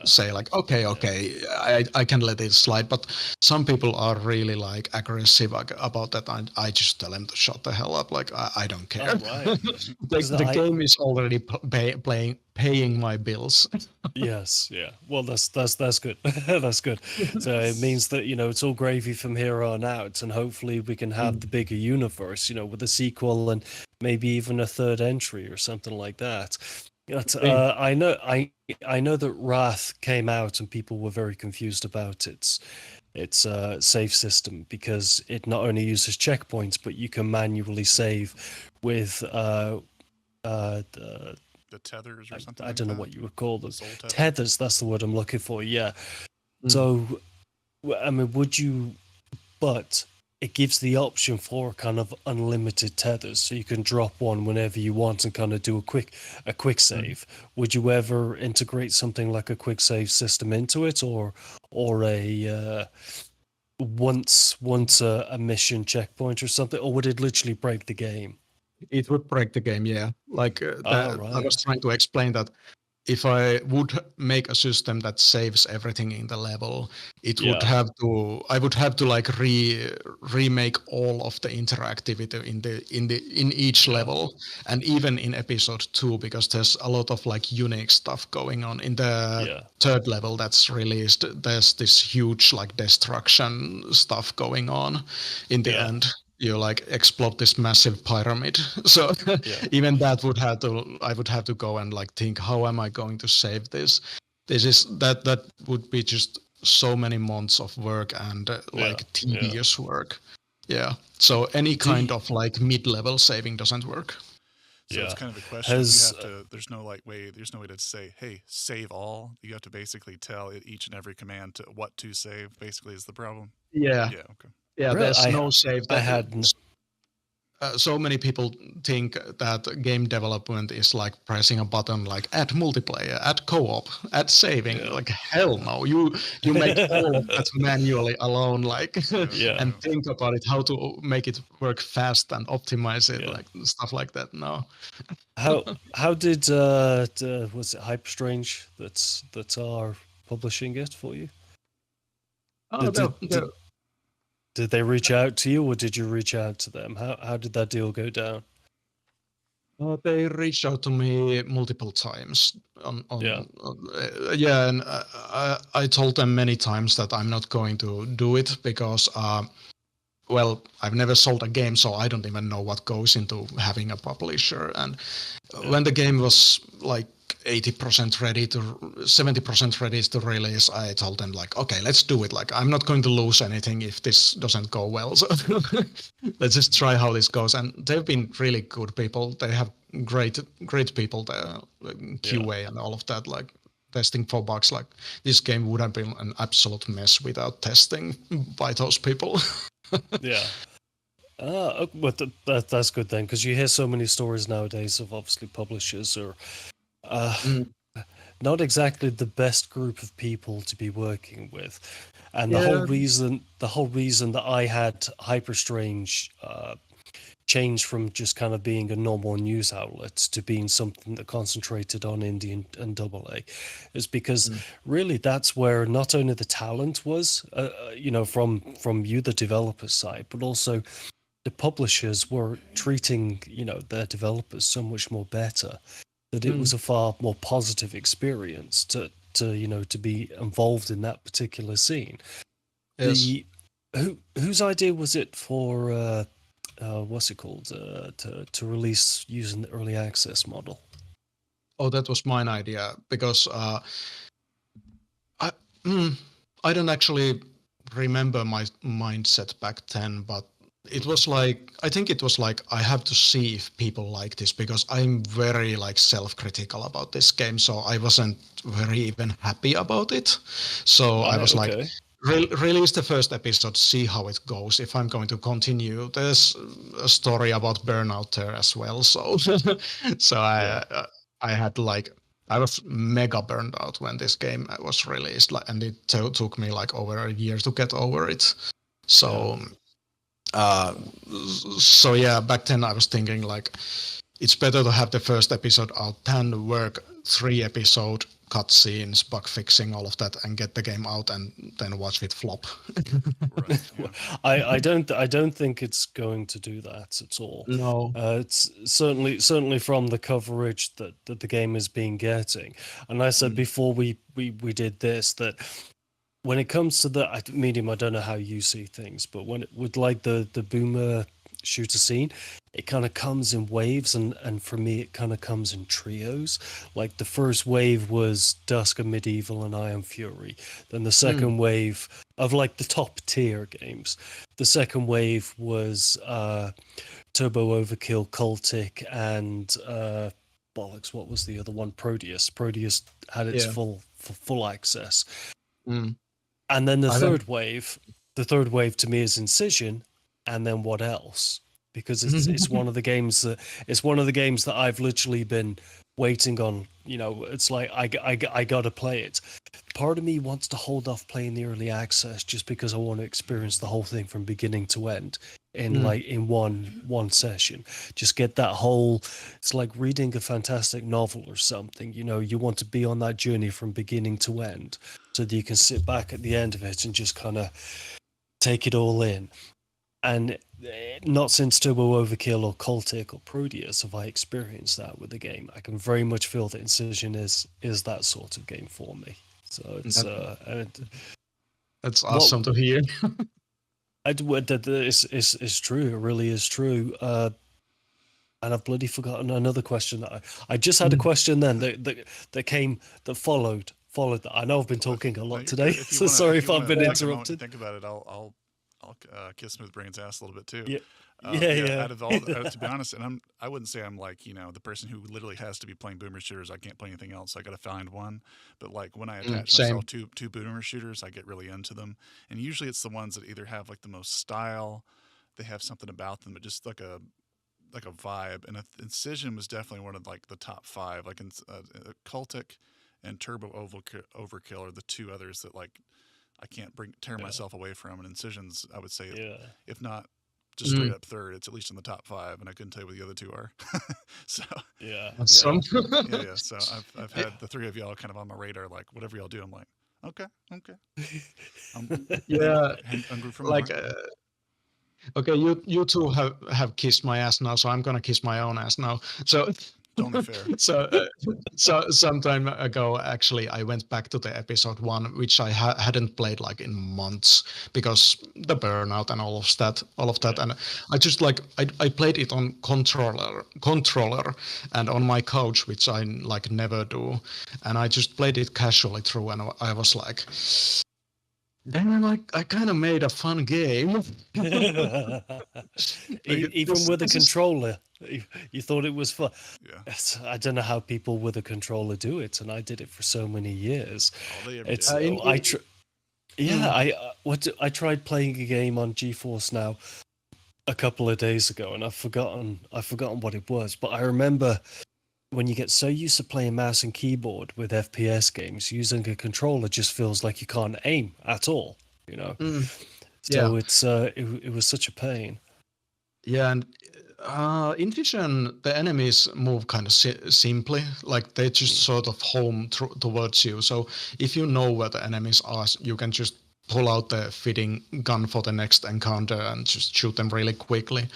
say like, okay, I can let it slide. But some people are really like aggressive about that, and I just tell them to shut the hell up. Like, I don't care. Oh, right. the game is already paying my bills. Yes, yeah. Well, that's good. That's good. So it means that it's all gravy from here on out, and hopefully we can have the bigger universe, with a sequel and maybe even a third entry or something like that. But I know that Wrath came out and people were very confused about its save system, because it not only uses checkpoints, but you can manually save with the tethers or something. I don't know what you would call them. Tethers, that's the word I'm looking for. Yeah. So, I mean, but it gives the option for kind of unlimited tethers, so you can drop one whenever you want and kind of do a quick save. Would you ever integrate something like a quick save system into it, or a once a mission checkpoint or something, or would it literally break the game? It would break the game, yeah. Like I was trying to explain that if I would make a system that saves everything in the level, it would Yeah. have to. I would have to like remake all of the interactivity in each level, and even in episode 2, because there's a lot of like unique stuff going on in the third level that's released. There's this huge like destruction stuff going on in the end. You like explode this massive pyramid. So even that I would have to go and like think, how am I going to save this? That would be just so many months of work and like tedious work. Yeah. So any kind of like mid-level saving doesn't work. So it's kind of a question. There's no way to say, hey, save all. You have to basically tell it each and every command to what to save, basically, is the problem. Yeah. Yeah, okay. Yeah, really? There's no save. So many people think that game development is like pressing a button like add multiplayer, add co-op, add saving. Like hell no, you make all of that manually alone, like and think about it, how to make it work fast and optimize it, like stuff like that. No. How did was it Hyperstrange that are publishing it for you? Did they reach out to you, or did you reach out to them? How did that deal go down? They reached out to me multiple times. And I told them many times that I'm not going to do it because, well, I've never sold a game, so I don't even know what goes into having a publisher. And when the game was like 80% ready to 70% ready to release, I told them like, okay, let's do it. Like, I'm not going to lose anything if this doesn't go well. So let's just try how this goes. And they've been really good people. They have great people there, like QA and all of that, like testing for bugs. Like this game would have been an absolute mess without testing by those people. But that's good then, because you hear so many stories nowadays of obviously publishers or not exactly the best group of people to be working with, and the whole reason that I had Hyperstrange change from just kind of being a normal news outlet to being something that concentrated on indie and AA is because really that's where not only the talent was, from you, the developer side, but also the publishers were treating, their developers so much more better. That it was a far more positive experience to be involved in that particular scene. Yes. Whose idea was it for what's it called to release using the early access model? Oh, that was mine idea because I don't actually remember my mindset back then, but it was like, I think it was like, I have to see if people like this because I'm very like self-critical about this game. So I wasn't very even happy about it. So I was like, release the first episode, see how it goes. If I'm going to continue, there's a story about burnout there as well. So, I had like, I was mega burned out when this game was released, like, and it took me like over a year to get over it. So. Back then I was thinking like it's better to have the first episode out than work 3 episode cutscenes, bug fixing, all of that, and get the game out and then watch it flop. Right, yeah. I don't think it's going to do that at all. No, it's certainly from the coverage that the game is being getting. And I said before we did this that. When it comes to the medium, I don't know how you see things, but when it would like the boomer shooter scene, it kind of comes in waves, and for me, it kind of comes in trios. Like the first wave was Dusk of Medieval and Iron Fury. Then the second wave of like the top tier games. The second wave was Turbo Overkill, Cultic, and bollocks. What was the other one? Proteus. Proteus had its full access. And then the third wave to me is Incision, and then what else? Because it's one of the games that I've literally been waiting on. It's like I gotta play it. Part of me wants to hold off playing the early access just because I want to experience the whole thing from beginning to end. in like in one session. Just get that whole, it's like reading a fantastic novel or something. You know, you want to be on that journey from beginning to end so that you can sit back at the end of it and just kind of take it all in. And not since Turbo Overkill or Cultic or Proteus have I experienced that with the game. I can very much feel that Incision is that sort of game for me. So it's that's awesome to hear. It's true. It really is true. And I've bloody forgotten another question that I just had a question then that followed that. I know I've been talking a lot today, so sorry if I've been interrupted. Think about it. I'll kiss SmoothBrain's ass a little bit too. Yeah. Out of all, to be honest, and I wouldn't say I'm like, you know, the person who literally has to be playing boomer shooters. I can't play anything else. I got to find one. But like when I attach myself to boomer shooters, I get really into them. And usually it's the ones that either have like the most style, they have something about them, but just like a vibe. And Incision was definitely one of like the top 5. Like Cultic and Turbo Overkill are the 2 others that like I can't tear myself away from. And Incision's, I would say, if not just straight up third, it's at least in the top 5, and I couldn't tell you what the other 2 are. So So I've had the 3 of y'all kind of on my radar. Like whatever y'all do, I'm like, okay. Hungry for like. more. Okay, you 2 have kissed my ass now, so I'm gonna kiss my own ass now. So. Don't be fair. So some time ago, actually, I went back to the episode 1, which I hadn't played like in months because the burnout and all of that. And I just like I played it on controller and on my couch, which I like never do. And I just played it casually through, and I was like, then I kind of made a fun game. Even with a controller, you thought it was fun. Yeah. I don't know how people with a controller do it, and I did it for so many years. I tried playing a game on GeForce Now a couple of days ago, and I've forgotten what it was. But I remember when you get so used to playing mouse and keyboard with FPS games, using a controller just feels like you can't aim at all, you know. So it was such a pain. Yeah, and Incision, the enemies move kind of simply, like they just sort of home towards you. So if you know where the enemies are, you can just pull out the fitting gun for the next encounter and just shoot them really quickly.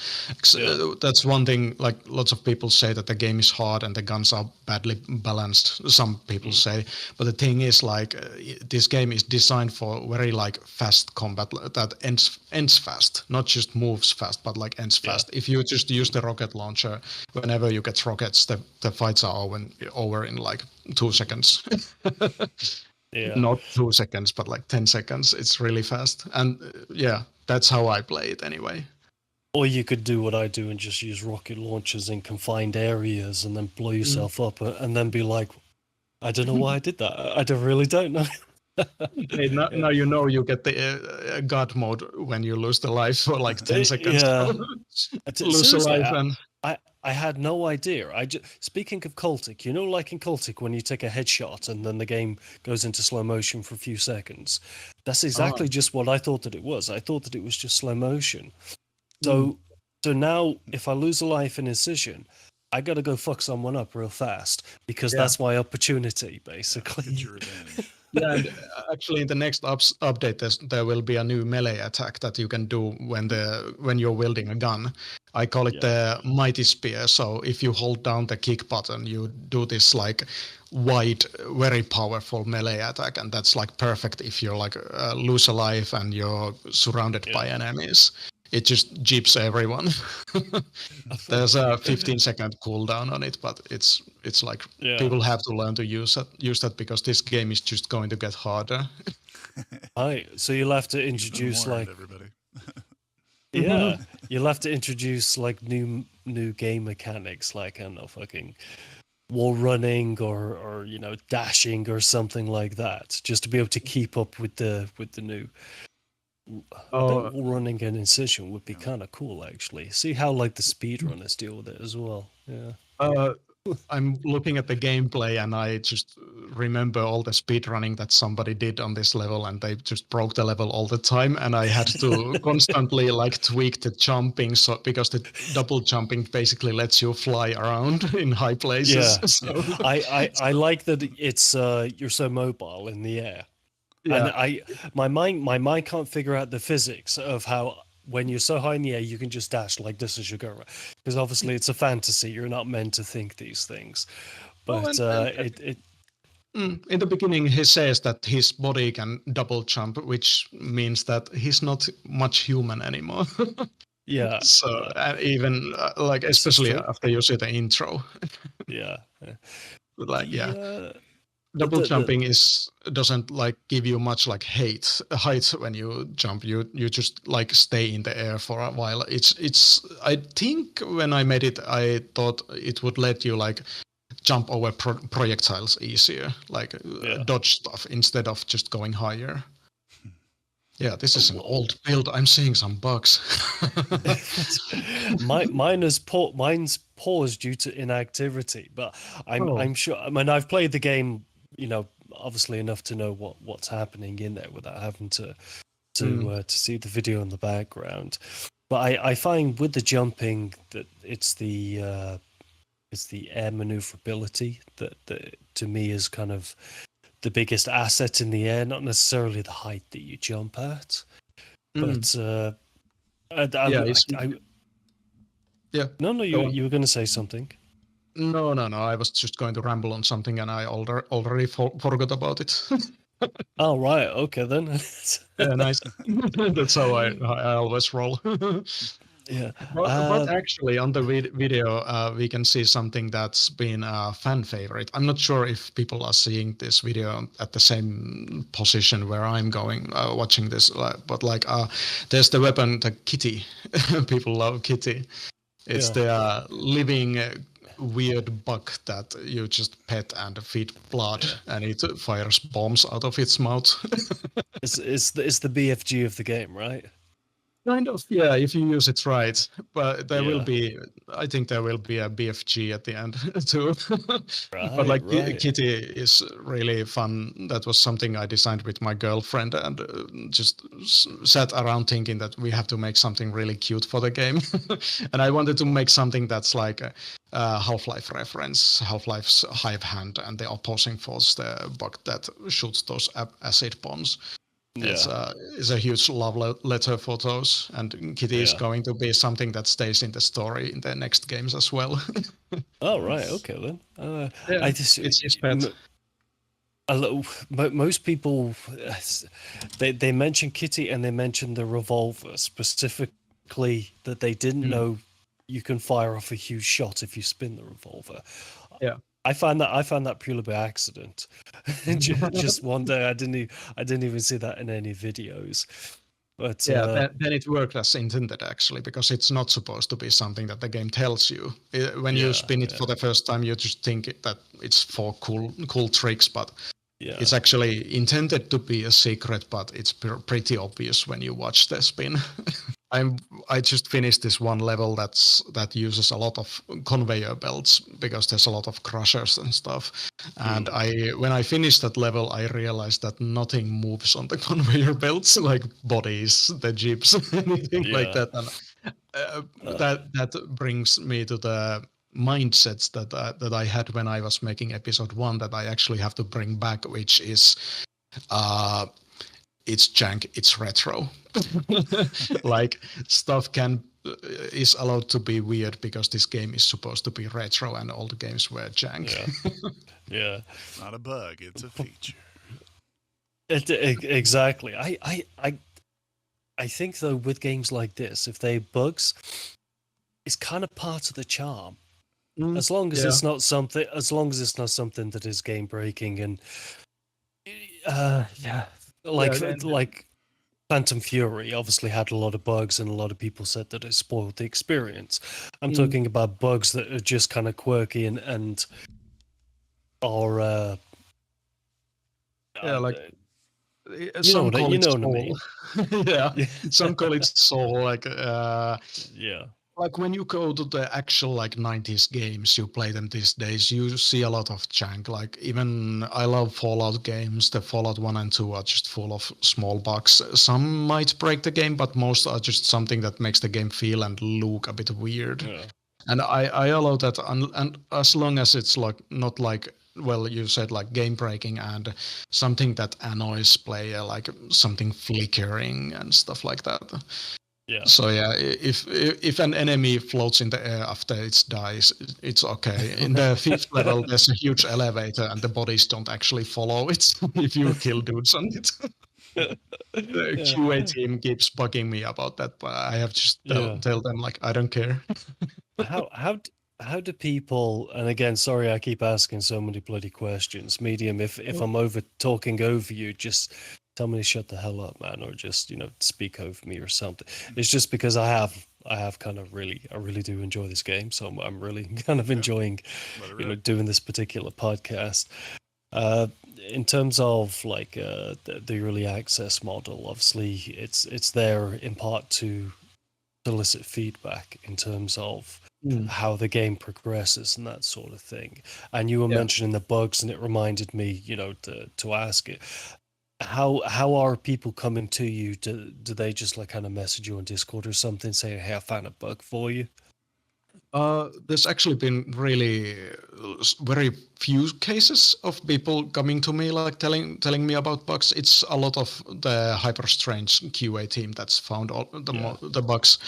That's one thing, like lots of people say that the game is hard and the guns are badly balanced, some people say. But the thing is, like, this game is designed for very like fast combat that ends fast, not just moves fast, but like ends fast. If you just use the rocket launcher, whenever you get rockets, the fights are over in like 2 seconds. Not 2 seconds, but like 10 seconds. It's really fast. And that's how I play it anyway. Or you could do what I do and just use rocket launchers in confined areas and then blow yourself up and then be like, I don't know why I did that. I really don't know. Now you know you get the God mode when you lose the life for like 10 seconds. Lose a life and... I had no idea. Speaking of Cultic, you know, like in Cultic, when you take a headshot and then the game goes into slow motion for a few seconds, that's exactly just what I thought that it was. I thought that it was just slow motion. So now if I lose a life in Incision, I got to go fuck someone up real fast because that's my opportunity, basically. Get your revenge. And actually in the next update there will be a new melee attack that you can do when you're wielding a gun. I call it the Mighty Spear. So if you hold down the kick button, you do this like wide, very powerful melee attack, and that's like perfect if you're like lose a life and you're surrounded by enemies. It just jeeps everyone. There's a 15-second cooldown on it, but it's like people have to learn to use that because this game is just going to get harder. So you'll have to introduce like everybody. You'll have to introduce like new game mechanics, like I don't know, fucking wall running or you know, dashing or something like that, just to be able to keep up with the new. Wall running and Incision would be kind of cool, actually. See how like the speedrunners deal with it as well. I'm looking at the gameplay and I just remember all the speedrunning that somebody did on this level, and they just broke the level all the time, and I had to constantly like tweak the jumping, so because the double jumping basically lets you fly around in high places. Yeah. So. I like that it's you're so mobile in the air. Yeah. And my mind can't figure out the physics of how when you're so high in the air you can just dash like this as you go, because obviously it's a fantasy. You're not meant to think these things. But in the beginning, he says that his body can double jump, which means that he's not much human anymore. Yeah. So even like, especially after you see the intro. Yeah. Like, yeah. Double jumping doesn't like give you much like height when you jump. You just like stay in the air for a while. It's I think when I made it, I thought it would let you like jump over projectiles easier, like dodge stuff instead of just going higher. Yeah, this is an old build. I'm seeing some bugs. Mine's paused due to inactivity, but I'm sure. I mean, I've played the game, obviously enough to know what's happening in there without having to see the video in the background. But I find with the jumping that it's the air maneuverability that to me is kind of the biggest asset in the air, not necessarily the height that you jump at. But No, you were going to say something. No. I was just going to ramble on something, and I already forgot about it. Oh, right. Okay, then. Yeah, nice. That's how I always roll. Yeah. But actually, on the video, we can see something that's been a fan favorite. I'm not sure if people are seeing this video at the same position where I'm going watching this, but like there's the weapon, the kitty. People love kitty. It's the living weird bug that you just pet and feed blood, and it fires bombs out of its mouth. It's the BFG of the game, right? Kind of, yeah, if you use it right. But there will be, I think there will be a BFG at the end too. But like Kitty is really fun. That was something I designed with my girlfriend, and just sat around thinking that we have to make something really cute for the game. And I wanted to make something that's like a Half-Life reference, Half-Life's hive hand, and the opposing force, the bug that shoots those acid bombs. It's a huge love letter for those, and Kitty is going to be something that stays in the story in the next games as well. Oh, right. Okay, then. It's his pet. Most people, they mention Kitty and they mention the revolver, specifically that they didn't know you can fire off a huge shot if you spin the revolver. Yeah. I found that purely by accident. Just one day, I didn't even see that in any videos. But then it worked as intended, actually, because it's not supposed to be something that the game tells you. When you spin it for the first time, you just think that it's for cool tricks, but it's actually intended to be a secret. But it's pretty obvious when you watch the spin. I just finished this one level that uses a lot of conveyor belts because there's a lot of crushers and stuff. And when I finished that level, I realized that nothing moves on the conveyor belts, like bodies, the jeeps, anything like that. And that brings me to the mindsets that I had when I was making episode 1 that I actually have to bring back, which is it's jank, it's retro. Like stuff is allowed to be weird because this game is supposed to be retro and all the games were jank. Yeah. It's not a bug, it's a feature. Exactly. I think though with games like this, if they're bugs, it's kind of part of the charm. As long as it's not something that is game breaking and like Phantom Fury obviously had a lot of bugs and a lot of people said that it spoiled the experience. I'm talking about bugs that are just kind of quirky and are you know what I mean. Yeah. Some call it soul, like like when you go to the actual like 90s games, you play them these days, you see a lot of jank. Like even I love Fallout games. The Fallout 1 and 2 are just full of small bugs. Some might break the game, but most are just something that makes the game feel and look a bit weird. Yeah. And I allow that, and as long as it's like not like, well, you said like game breaking and something that annoys player, like something flickering and stuff like that. Yeah. So yeah, if an enemy floats in the air after it dies, it's okay. In the 5th level, there's a huge elevator, and the bodies don't actually follow it if you kill dudes on it. The QA team keeps bugging me about that, but I have to just tell them like I don't care. How do people, and again, sorry I keep asking so many bloody questions, Medium, if I'm talking over you, just tell me to shut the hell up, man, or just, speak over me or something. It's just because I have kind of I really do enjoy this game, so I'm really kind of enjoying doing this particular podcast. In terms of like the early access model, obviously it's there in part to solicit feedback in terms of how the game progresses and that sort of thing. And you were mentioning the bugs, and it reminded me, to ask it. How are people coming to you? Do they just like kind of message you on Discord or something, saying, "Hey, I found a bug for you"? There's actually been really very few cases of people coming to me like telling me about bugs. It's a lot of the HyperStrange QA team that's found all the bugs.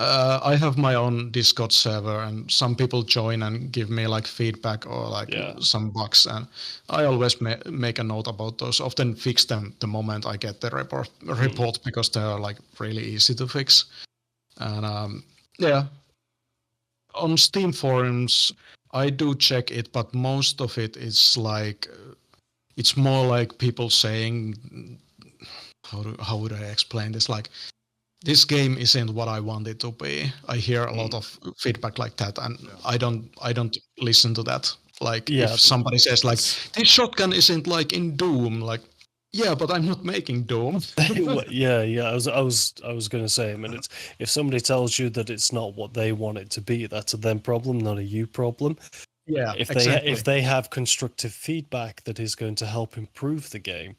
I have my own Discord server, and some people join and give me like feedback or like some bugs, and I always make a note about those. Often fix them the moment I get the report because they are like really easy to fix. And on Steam forums, I do check it, but most of it is like it's more like people saying, how would I explain this? Like, this game isn't what I want it to be. I hear a lot of feedback like that, and I don't listen to that. Like if somebody says like this shotgun isn't like in Doom, like yeah, but I'm not making Doom. I was going to say, I mean, it's if somebody tells you that it's not what they want it to be, that's a them problem, not a you problem. Yeah, if they have constructive feedback that is going to help improve the game,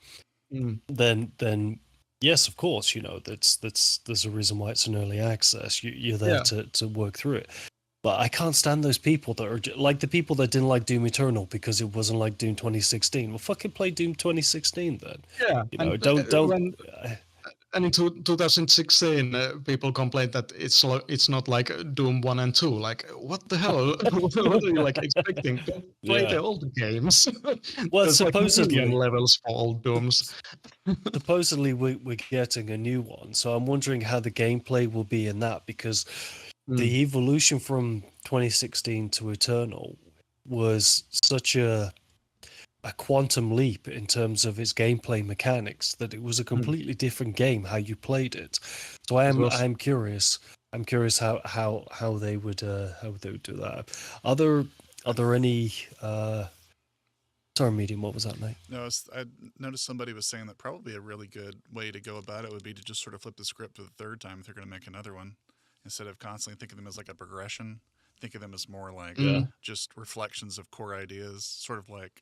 then yes, of course, there's a reason why it's an early access. You're there to work through it. But I can't stand those people that are like the people that didn't like Doom Eternal because it wasn't like Doom 2016. Well, fucking play Doom 2016 then. Yeah, don't. And in 2016, people complained that it's not like Doom 1 and 2. Like, what the hell? What are you like expecting? Play the old games. Well, there's supposedly like levels for old Dooms. Supposedly we're getting a new one, so I'm wondering how the gameplay will be in that, because the evolution from 2016 to Eternal was such a quantum leap in terms of its gameplay mechanics that it was a completely different game how you played it. So I'm curious. I'm curious how they would do that. Are there any sorry, Medium, what was that, mate? No, I noticed somebody was saying that probably a really good way to go about it would be to just sort of flip the script for the third time if they're going to make another one. Instead of constantly thinking of them as like a progression, think of them as more like just reflections of core ideas. Sort of like,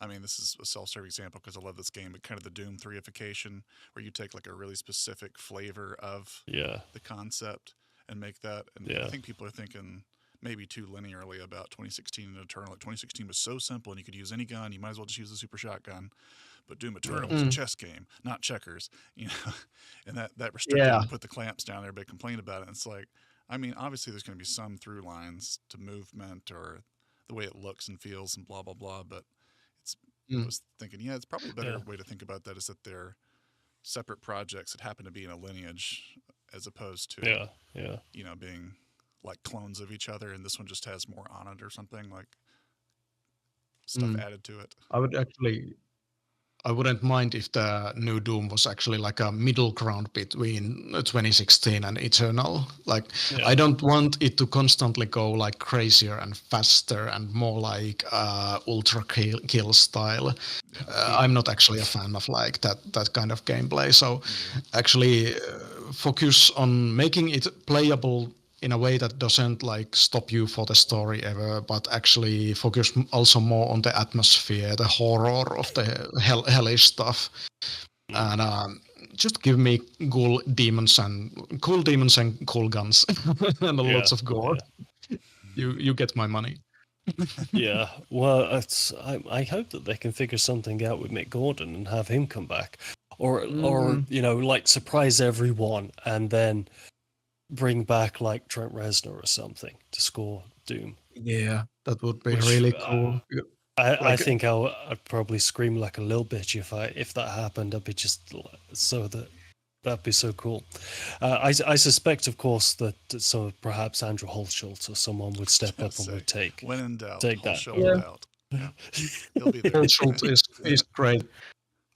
I mean, this is a self-serving example because I love this game, but kind of the Doom 3ification, where you take like a really specific flavor of the concept and make that. And I think people are thinking maybe too linearly about 2016 and Eternal. Like 2016 was so simple and you could use any gun. You might as well just use the super shotgun. But Doom Eternal was a chess game, not checkers, and that restricted put the clamps down. Everybody complained about it. And it's like, I mean, obviously there's going to be some through lines to movement or the way it looks and feels and blah, blah, blah. But I was thinking, it's probably a better way to think about that is that they're separate projects that happen to be in a lineage as opposed to, being like clones of each other. And this one just has more on it or something, like stuff added to it. I wouldn't mind if the new Doom was actually like a middle ground between 2016 and Eternal. Like, I don't want it to constantly go like crazier and faster and more like ultra kill style. I'm not actually a fan of like that kind of gameplay. So actually focus on making it playable in a way that doesn't like stop you for the story ever, but actually focus also more on the atmosphere, the horror of the hellish stuff, and just give me cool demons and cool guns and lots of gore. Yeah. You get my money. Yeah, well, I hope that they can figure something out with Mick Gordon and have him come back, or you know, like surprise everyone and then bring back like Trent Reznor or something to score Doom. Yeah, that would be really cool. I think I'd probably scream like a little bitch if that happened. I'd be just that'd be so cool. I suspect, of course, that so perhaps Andrew Holschultz or someone would step up and would take when in doubt, take that. Out. Yeah. He'll be there. Holschultz is great.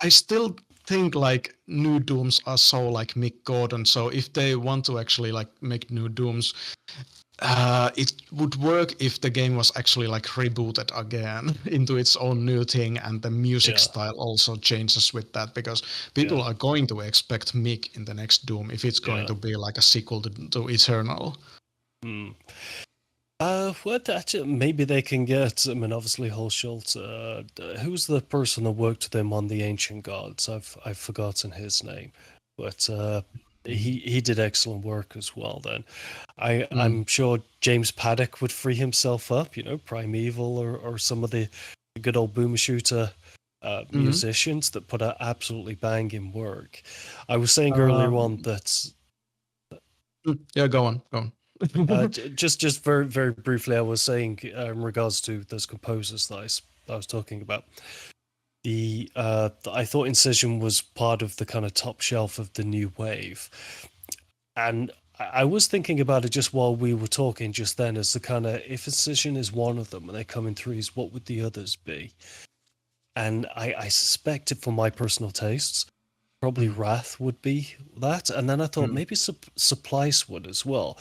I still think like new Dooms are so like Mick Gordon. So if they want to actually like make new Dooms, it would work if the game was actually like rebooted again into its own new thing, and the music style also changes with that, because people are going to expect Mick in the next Doom if it's going to be like a sequel to Eternal. Well, maybe they can get. I mean, obviously, Holschultz. Who's the person that worked with them on the Ancient Gods? I've forgotten his name, but he did excellent work as well. Then, I'm sure James Paddock would free himself up. You know, Primeval or some of the good old boomer shooter musicians that put out absolutely banging work. I was saying earlier on that. Yeah, go on. Just very, very briefly, I was saying in regards to those composers that I was talking about. I thought Incision was part of the kind of top shelf of the new wave, and I was thinking about it just while we were talking just then, as the kind of, if Incision is one of them and they come in threes, what would the others be? And I suspected, for my personal tastes, probably Wrath would be that, and then I thought maybe Supplice would as well.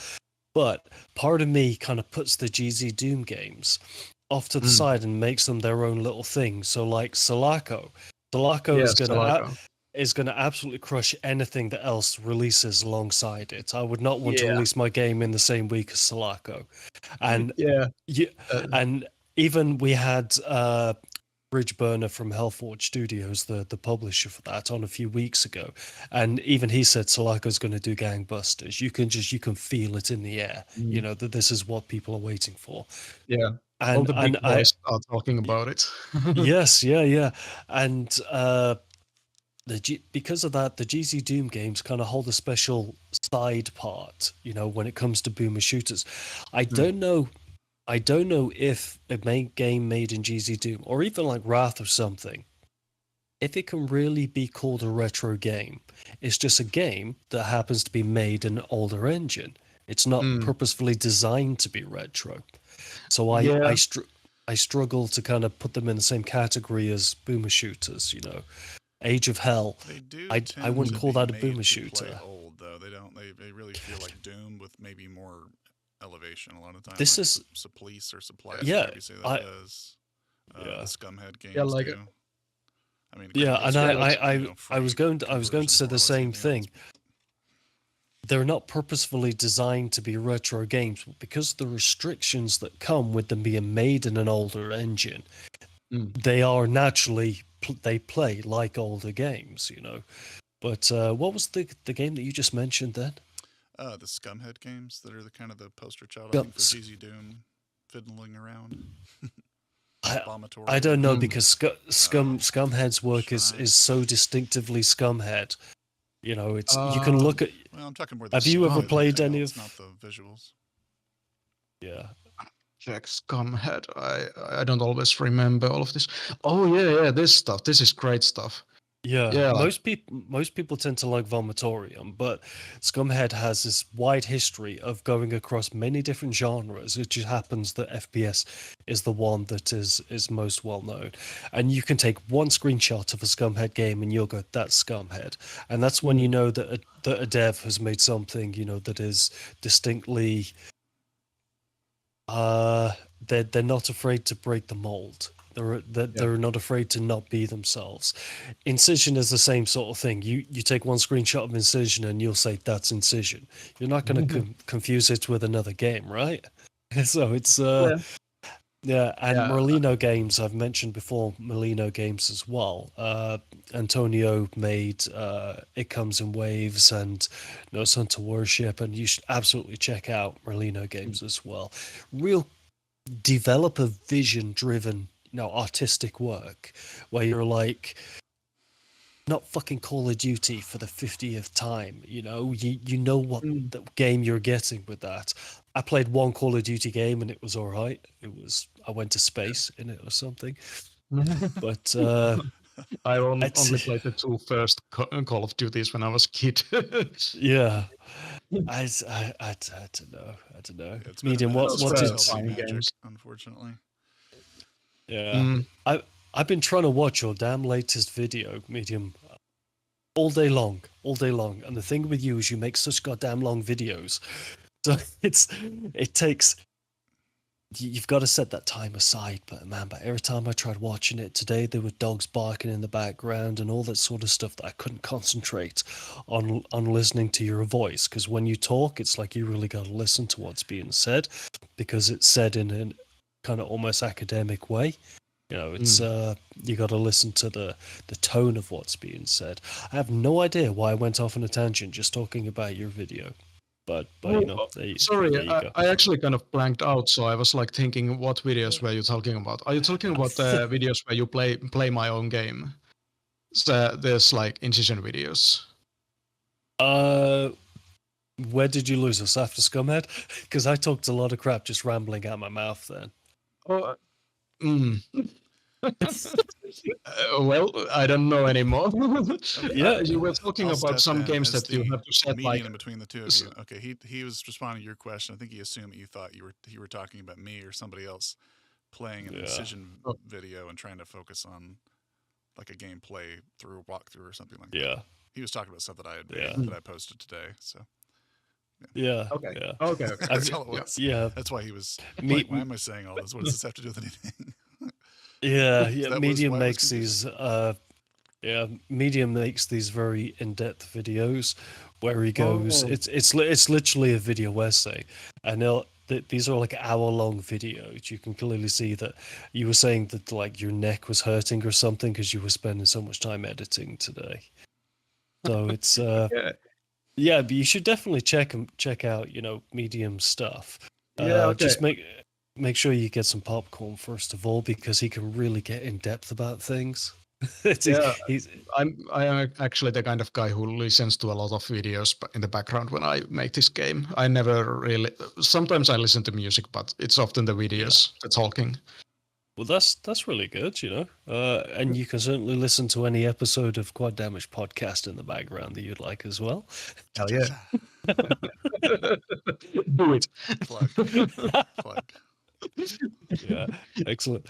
But part of me kind of puts the GZ Doom games off to the side and makes them their own little thing. So like Sulaco is going to absolutely crush anything that else releases alongside it. I would not want to release my game in the same week as Sulaco. And and even we had Bridge Burner from Hellforge Studios, the publisher for that, on a few weeks ago, and even he said Sulaco's going to do gangbusters. You can feel it in the air. You know that this is what people are waiting for. Yeah, and all the big boys are talking about it. Yes, and because of that, the GZ Doom games kind of hold a special side part. You know, when it comes to boomer shooters, I don't know if a game made in GZ Doom, or even like Wrath or something, if it can really be called a retro game. It's just a game that happens to be made in an older engine. It's not purposefully designed to be retro. So I struggle to kind of put them in the same category as boomer shooters, you know. Age of Hell. I wouldn't call that a boomer shooter. Old though. They really feel like Doom with maybe more elevation a lot of times. This is Supplice or Supplice. Yeah, You say that does. The Scumhead games like do. it. I mean, and I was going to say the same thing. They're not purposefully designed to be retro games, but because of the restrictions that come with them being made in an older engine, they are naturally they play like older games, you know. But what was the game that you just mentioned then? The Scumhead games that are the kind of the poster child for GZ Doom fiddling around. I don't know, because Scumhead's work is so distinctively Scumhead. You know, it's you can look at. Well, I'm talking more. Have you ever played any of? Not the visuals. Yeah. Check Scumhead. I don't always remember all of this. Oh yeah, this stuff. This is great stuff. Yeah, most people tend to like Vomitorium, but Scumhead has this wide history of going across many different genres. It just happens that FPS is the one that is most well known. And you can take one screenshot of a Scumhead game and you'll go, that's Scumhead. And that's when you know that a dev has made something, you know, that is distinctly they're not afraid to break the mold. They're not afraid to not be themselves. Incision is the same sort of thing. You take one screenshot of Incision and you'll say that's Incision. You're not going to confuse it with another game, right? So it's yeah, and Merlino Games, I've mentioned before, Merlino Games as well. Antonio made It Comes in Waves and No Sun to Worship, and you should absolutely check out Merlino Games as well. Real developer vision driven, artistic work where you're like, not fucking Call of Duty for the 50th time, you know what the game you're getting with that. I played one Call of Duty game and it was all right. I went to space in it or something. But I only played the 2 first Call of Duties when I was a kid. Yeah. I don't know. It's Medium, what's magic, unfortunately. Yeah. I've been trying to watch your damn latest video, Medium, all day long. And the thing with you is you make such goddamn long videos. So you've got to set that time aside. But every time I tried watching it today, there were dogs barking in the background and all that sort of stuff that I couldn't concentrate on listening to your voice. Because when you talk, it's like you really got to listen to what's being said, because it's said in a kind of almost academic way. It's you got to listen to the tone of what's being said. I have no idea why I went off on a tangent just talking about your video. But sorry, I actually kind of blanked out, so I was like thinking, what videos were you talking about? Are you talking about the videos where you play my own game? So there's like Incision videos. Where did you lose us, after Scumhead? Because I talked a lot of crap just rambling out my mouth then. Well, I don't know anymore. Yeah, you were talking about some games that you have to set median in between the two of you. Okay, he was responding to your question. I think he assumed that you thought you were talking about me or somebody else playing an Incision video and trying to focus on like a gameplay walkthrough or something like that. Yeah, he was talking about stuff that I had made, that I posted today. So. Yeah. Okay. That's all it was. Yeah. That's why he was like, why am I saying all this? What does this have to do with anything? Medium makes these Medium makes these very in-depth videos where he goes it's literally a video essay, and these are like hour-long videos. You can clearly see that you were saying that like your neck was hurting or something because you were spending so much time editing today. So it's yeah, but you should definitely check out Medium stuff. Just make sure you get some popcorn first of all, because he can really get in depth about things. I'm actually the kind of guy who listens to a lot of videos in the background when I make this game. I never really. Sometimes I listen to music, but it's often the videos, the talking. Well, that's really good, and you can certainly listen to any episode of Quad Damage podcast in the background that you'd like as well. Hell yeah! Do it. Plug. Yeah, excellent.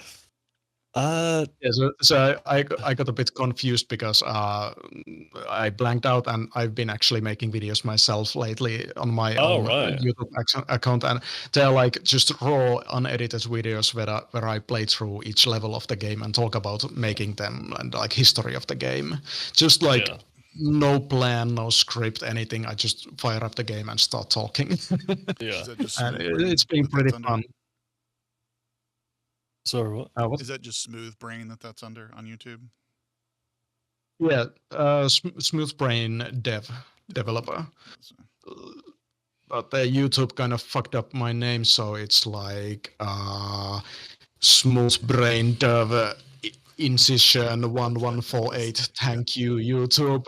So I got a bit confused because I blanked out, and I've been actually making videos myself lately on my own YouTube account, and they're like just raw, unedited videos where I play through each level of the game and talk about making them and like history of the game. Just like no plan, no script, anything. I just fire up the game and start talking. And it's been pretty fun. Sorry, what? Is that just SmoothBrain that's under on YouTube? Yeah, SmoothBrainDev developer. But the YouTube kind of fucked up my name, so it's like SmoothBrainDev Incision 1148. Thank you, YouTube.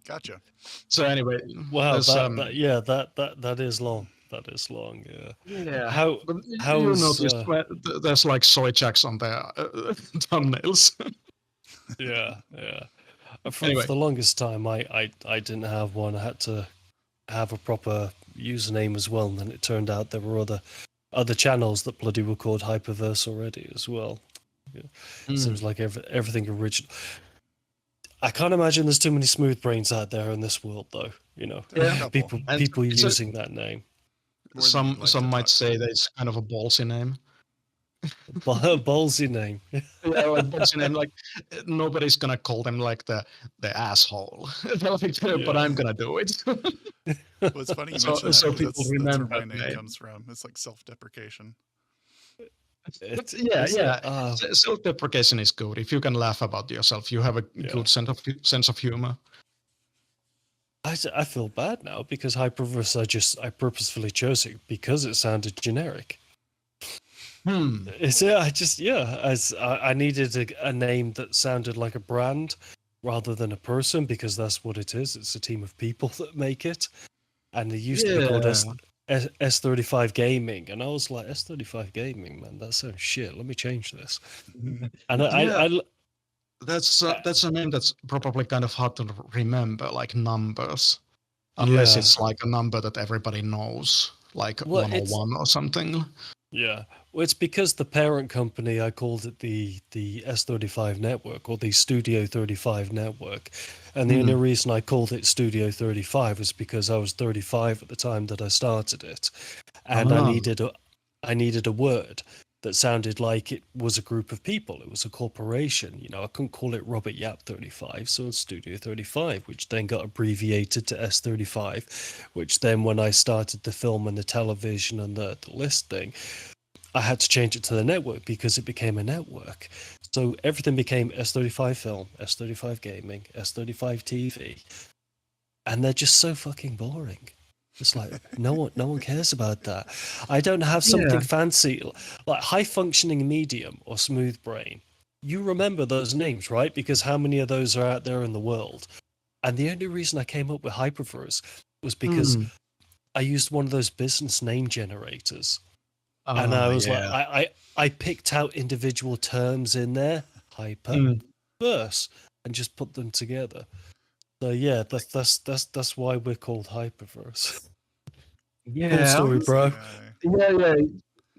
Gotcha. So anyway, wow, that is long. That is long, yeah. How you noticed there's like soy jacks on their thumbnails. Yeah. For the longest time, I didn't have one. I had to have a proper username as well, and then it turned out there were other channels that bloody were called HyperVerse already as well. Seems like everything original. I can't imagine there's too many smooth brains out there in this world, though. People using that name. Some might say that it's kind of a ballsy name. Ballsy name. Yeah, like ballsy name. Like nobody's gonna call them like the asshole. But I'm gonna do it. Well, it's funny you mentioned that. So 'Cause people that's remember where my that name name. comes from. It's like self-deprecation. Yeah. Self-deprecation is good. If you can laugh about yourself, you have a good sense of humor. I feel bad now because HyperVerse, I purposefully chose it because it sounded generic. I needed a name that sounded like a brand rather than a person, because that's what it is. It's a team of people that make it. And it used to be called S35 Gaming. And I was like, S35 Gaming, man, that sounds shit. Let me change this. And that's a name that's probably kind of hard to remember, like numbers. Unless it's like a number that everybody knows, like 101 or something. Yeah. Well, it's because the parent company, I called it the S35 network, or the Studio 35 network. And the only reason I called it Studio 35 was because I was 35 at the time that I started it. And I needed a word that sounded like it was a group of people. It was a corporation. You know, I couldn't call it Robert Yap 35, so it's Studio 35, which then got abbreviated to S35, which then when I started the film and the television and the listing, I had to change it to the network because it became a network. So everything became S35 Film, S35 Gaming, S35 TV. And they're just so fucking boring. It's like no one cares about that. I don't have something fancy like High Functioning Medium or SmoothBrain. You remember those names, right? Because how many of those are out there in the world? And the only reason I came up with HyperVerse was because I used one of those business name generators. And I was like, I picked out individual terms in there, HyperVerse, and just put them together. So yeah, that's why we're called HyperVerse. Cool story, bro. Yeah.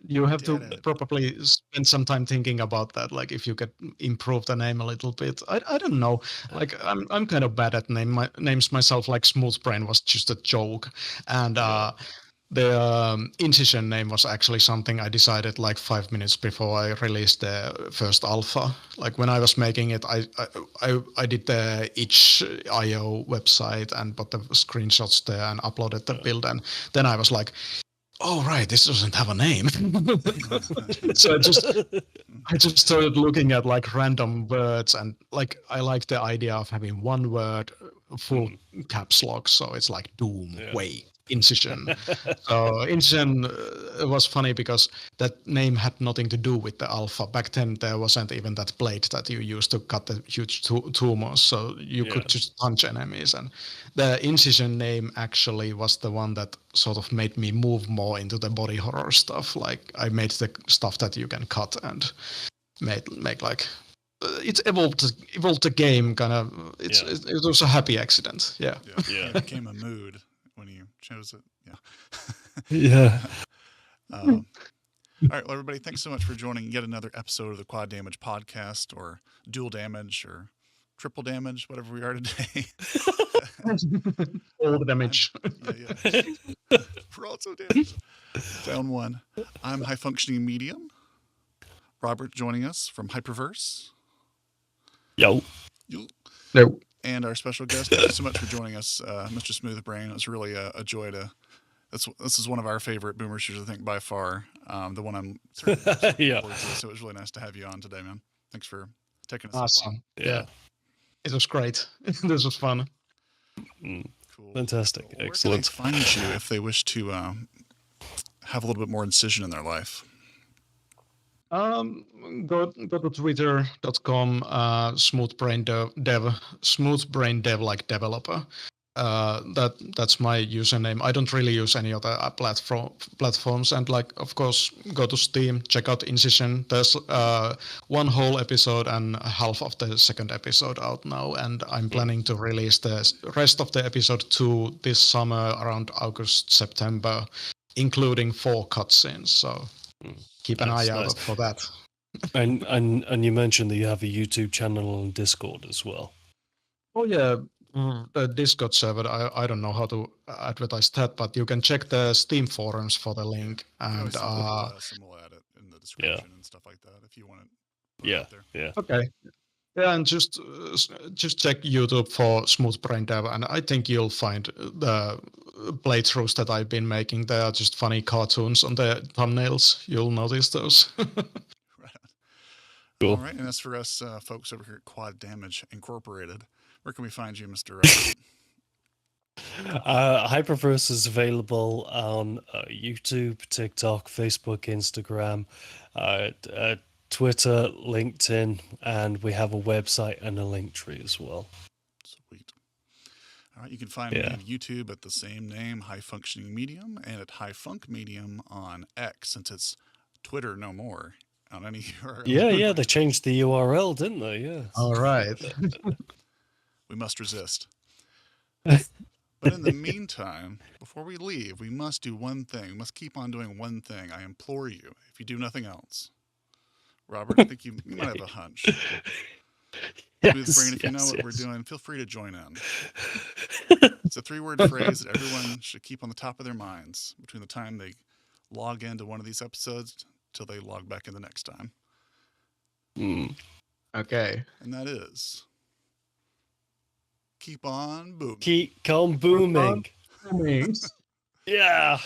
You have to probably spend some time thinking about that. Like if you could improve the name a little bit. I don't know. Like I'm kind of bad at names myself. Like SmoothBrain was just a joke, and the Incision name was actually something I decided like 5 minutes before I released the first alpha. Like when I was making it, I did the itch.io website and put the screenshots there and uploaded the build, and then I was like, oh right, this doesn't have a name. So I just started looking at like random words, and like I like the idea of having one word full caps lock, so it's like doom, way, Incision. So Incision was funny because that name had nothing to do with the alpha. Back then there wasn't even that blade that you used to cut the huge tumors, so you could just punch enemies. And the Incision name actually was the one that sort of made me move more into the body horror stuff. Like I made the stuff that you can cut and make like it's evolved the game kind of. It was a happy accident. Yeah. It became a mood when you chose it. Yeah. All right, well, everybody, thanks so much for joining yet another episode of the Quad Damage Podcast, or Dual Damage, or Triple Damage, whatever we are today. All the damage. We're also damaged. Down one. I'm High Functioning Medium. Robert joining us from HyperVerse. Yo. And our special guest, thank you so much for joining us, Mr. SmoothBrain. It was really a joy to. This is one of our favorite boomer shooters, I think, by far. The one I'm certainly forward to. So it was really nice to have you on today, man. Thanks for taking us. Awesome. Yeah. It was great. This was fun. Cool. Fantastic. Where Excellent. can they find you if they wish to have a little bit more incision in their life? Go to twitter.com, SmoothBrainDev, SmoothBrainDev like developer. That's my username. I don't really use any other platforms, and like of course go to Steam, check out Incision. There's one whole episode and half of the second episode out now, and I'm planning to release the rest of the episode 2 this summer around August, September, including 4 cutscenes. So keep an eye out for that. And you mentioned that you have a YouTube channel and Discord as well. Oh yeah. The Discord server, I don't know how to advertise that, but you can check the Steam forums for the link. And we'll add it in the description and stuff like that if you want to put it out there. Yeah. Okay. Yeah, and just check YouTube for SmoothBrainDev, and I think you'll find the playthroughs that I've been making. They are just funny cartoons on the thumbnails. You'll notice those. Right. Cool. All right, and as for us folks over here at Quad Damage Incorporated, where can we find you, Mr. HyperVerse is available on YouTube, TikTok, Facebook, Instagram, Twitter, LinkedIn, and we have a website and a link tree as well. Sweet. All right, you can find me on YouTube at the same name, High Functioning Medium, and at High Funk Medium on X, since it's Twitter no more on any URL. Yeah, they changed the URL, didn't they? Yeah. All right. We must resist. But in the meantime, before we leave, we must do one thing. We must keep on doing one thing. I implore you, if you do nothing else. Robert, I think you might have a hunch. SmoothBrain, if you know what we're doing, feel free to join in. It's a 3-word phrase that everyone should keep on the top of their minds between the time they log into one of these episodes till they log back in the next time. Okay. And that is... keep on booming. Keep on booming. Yeah.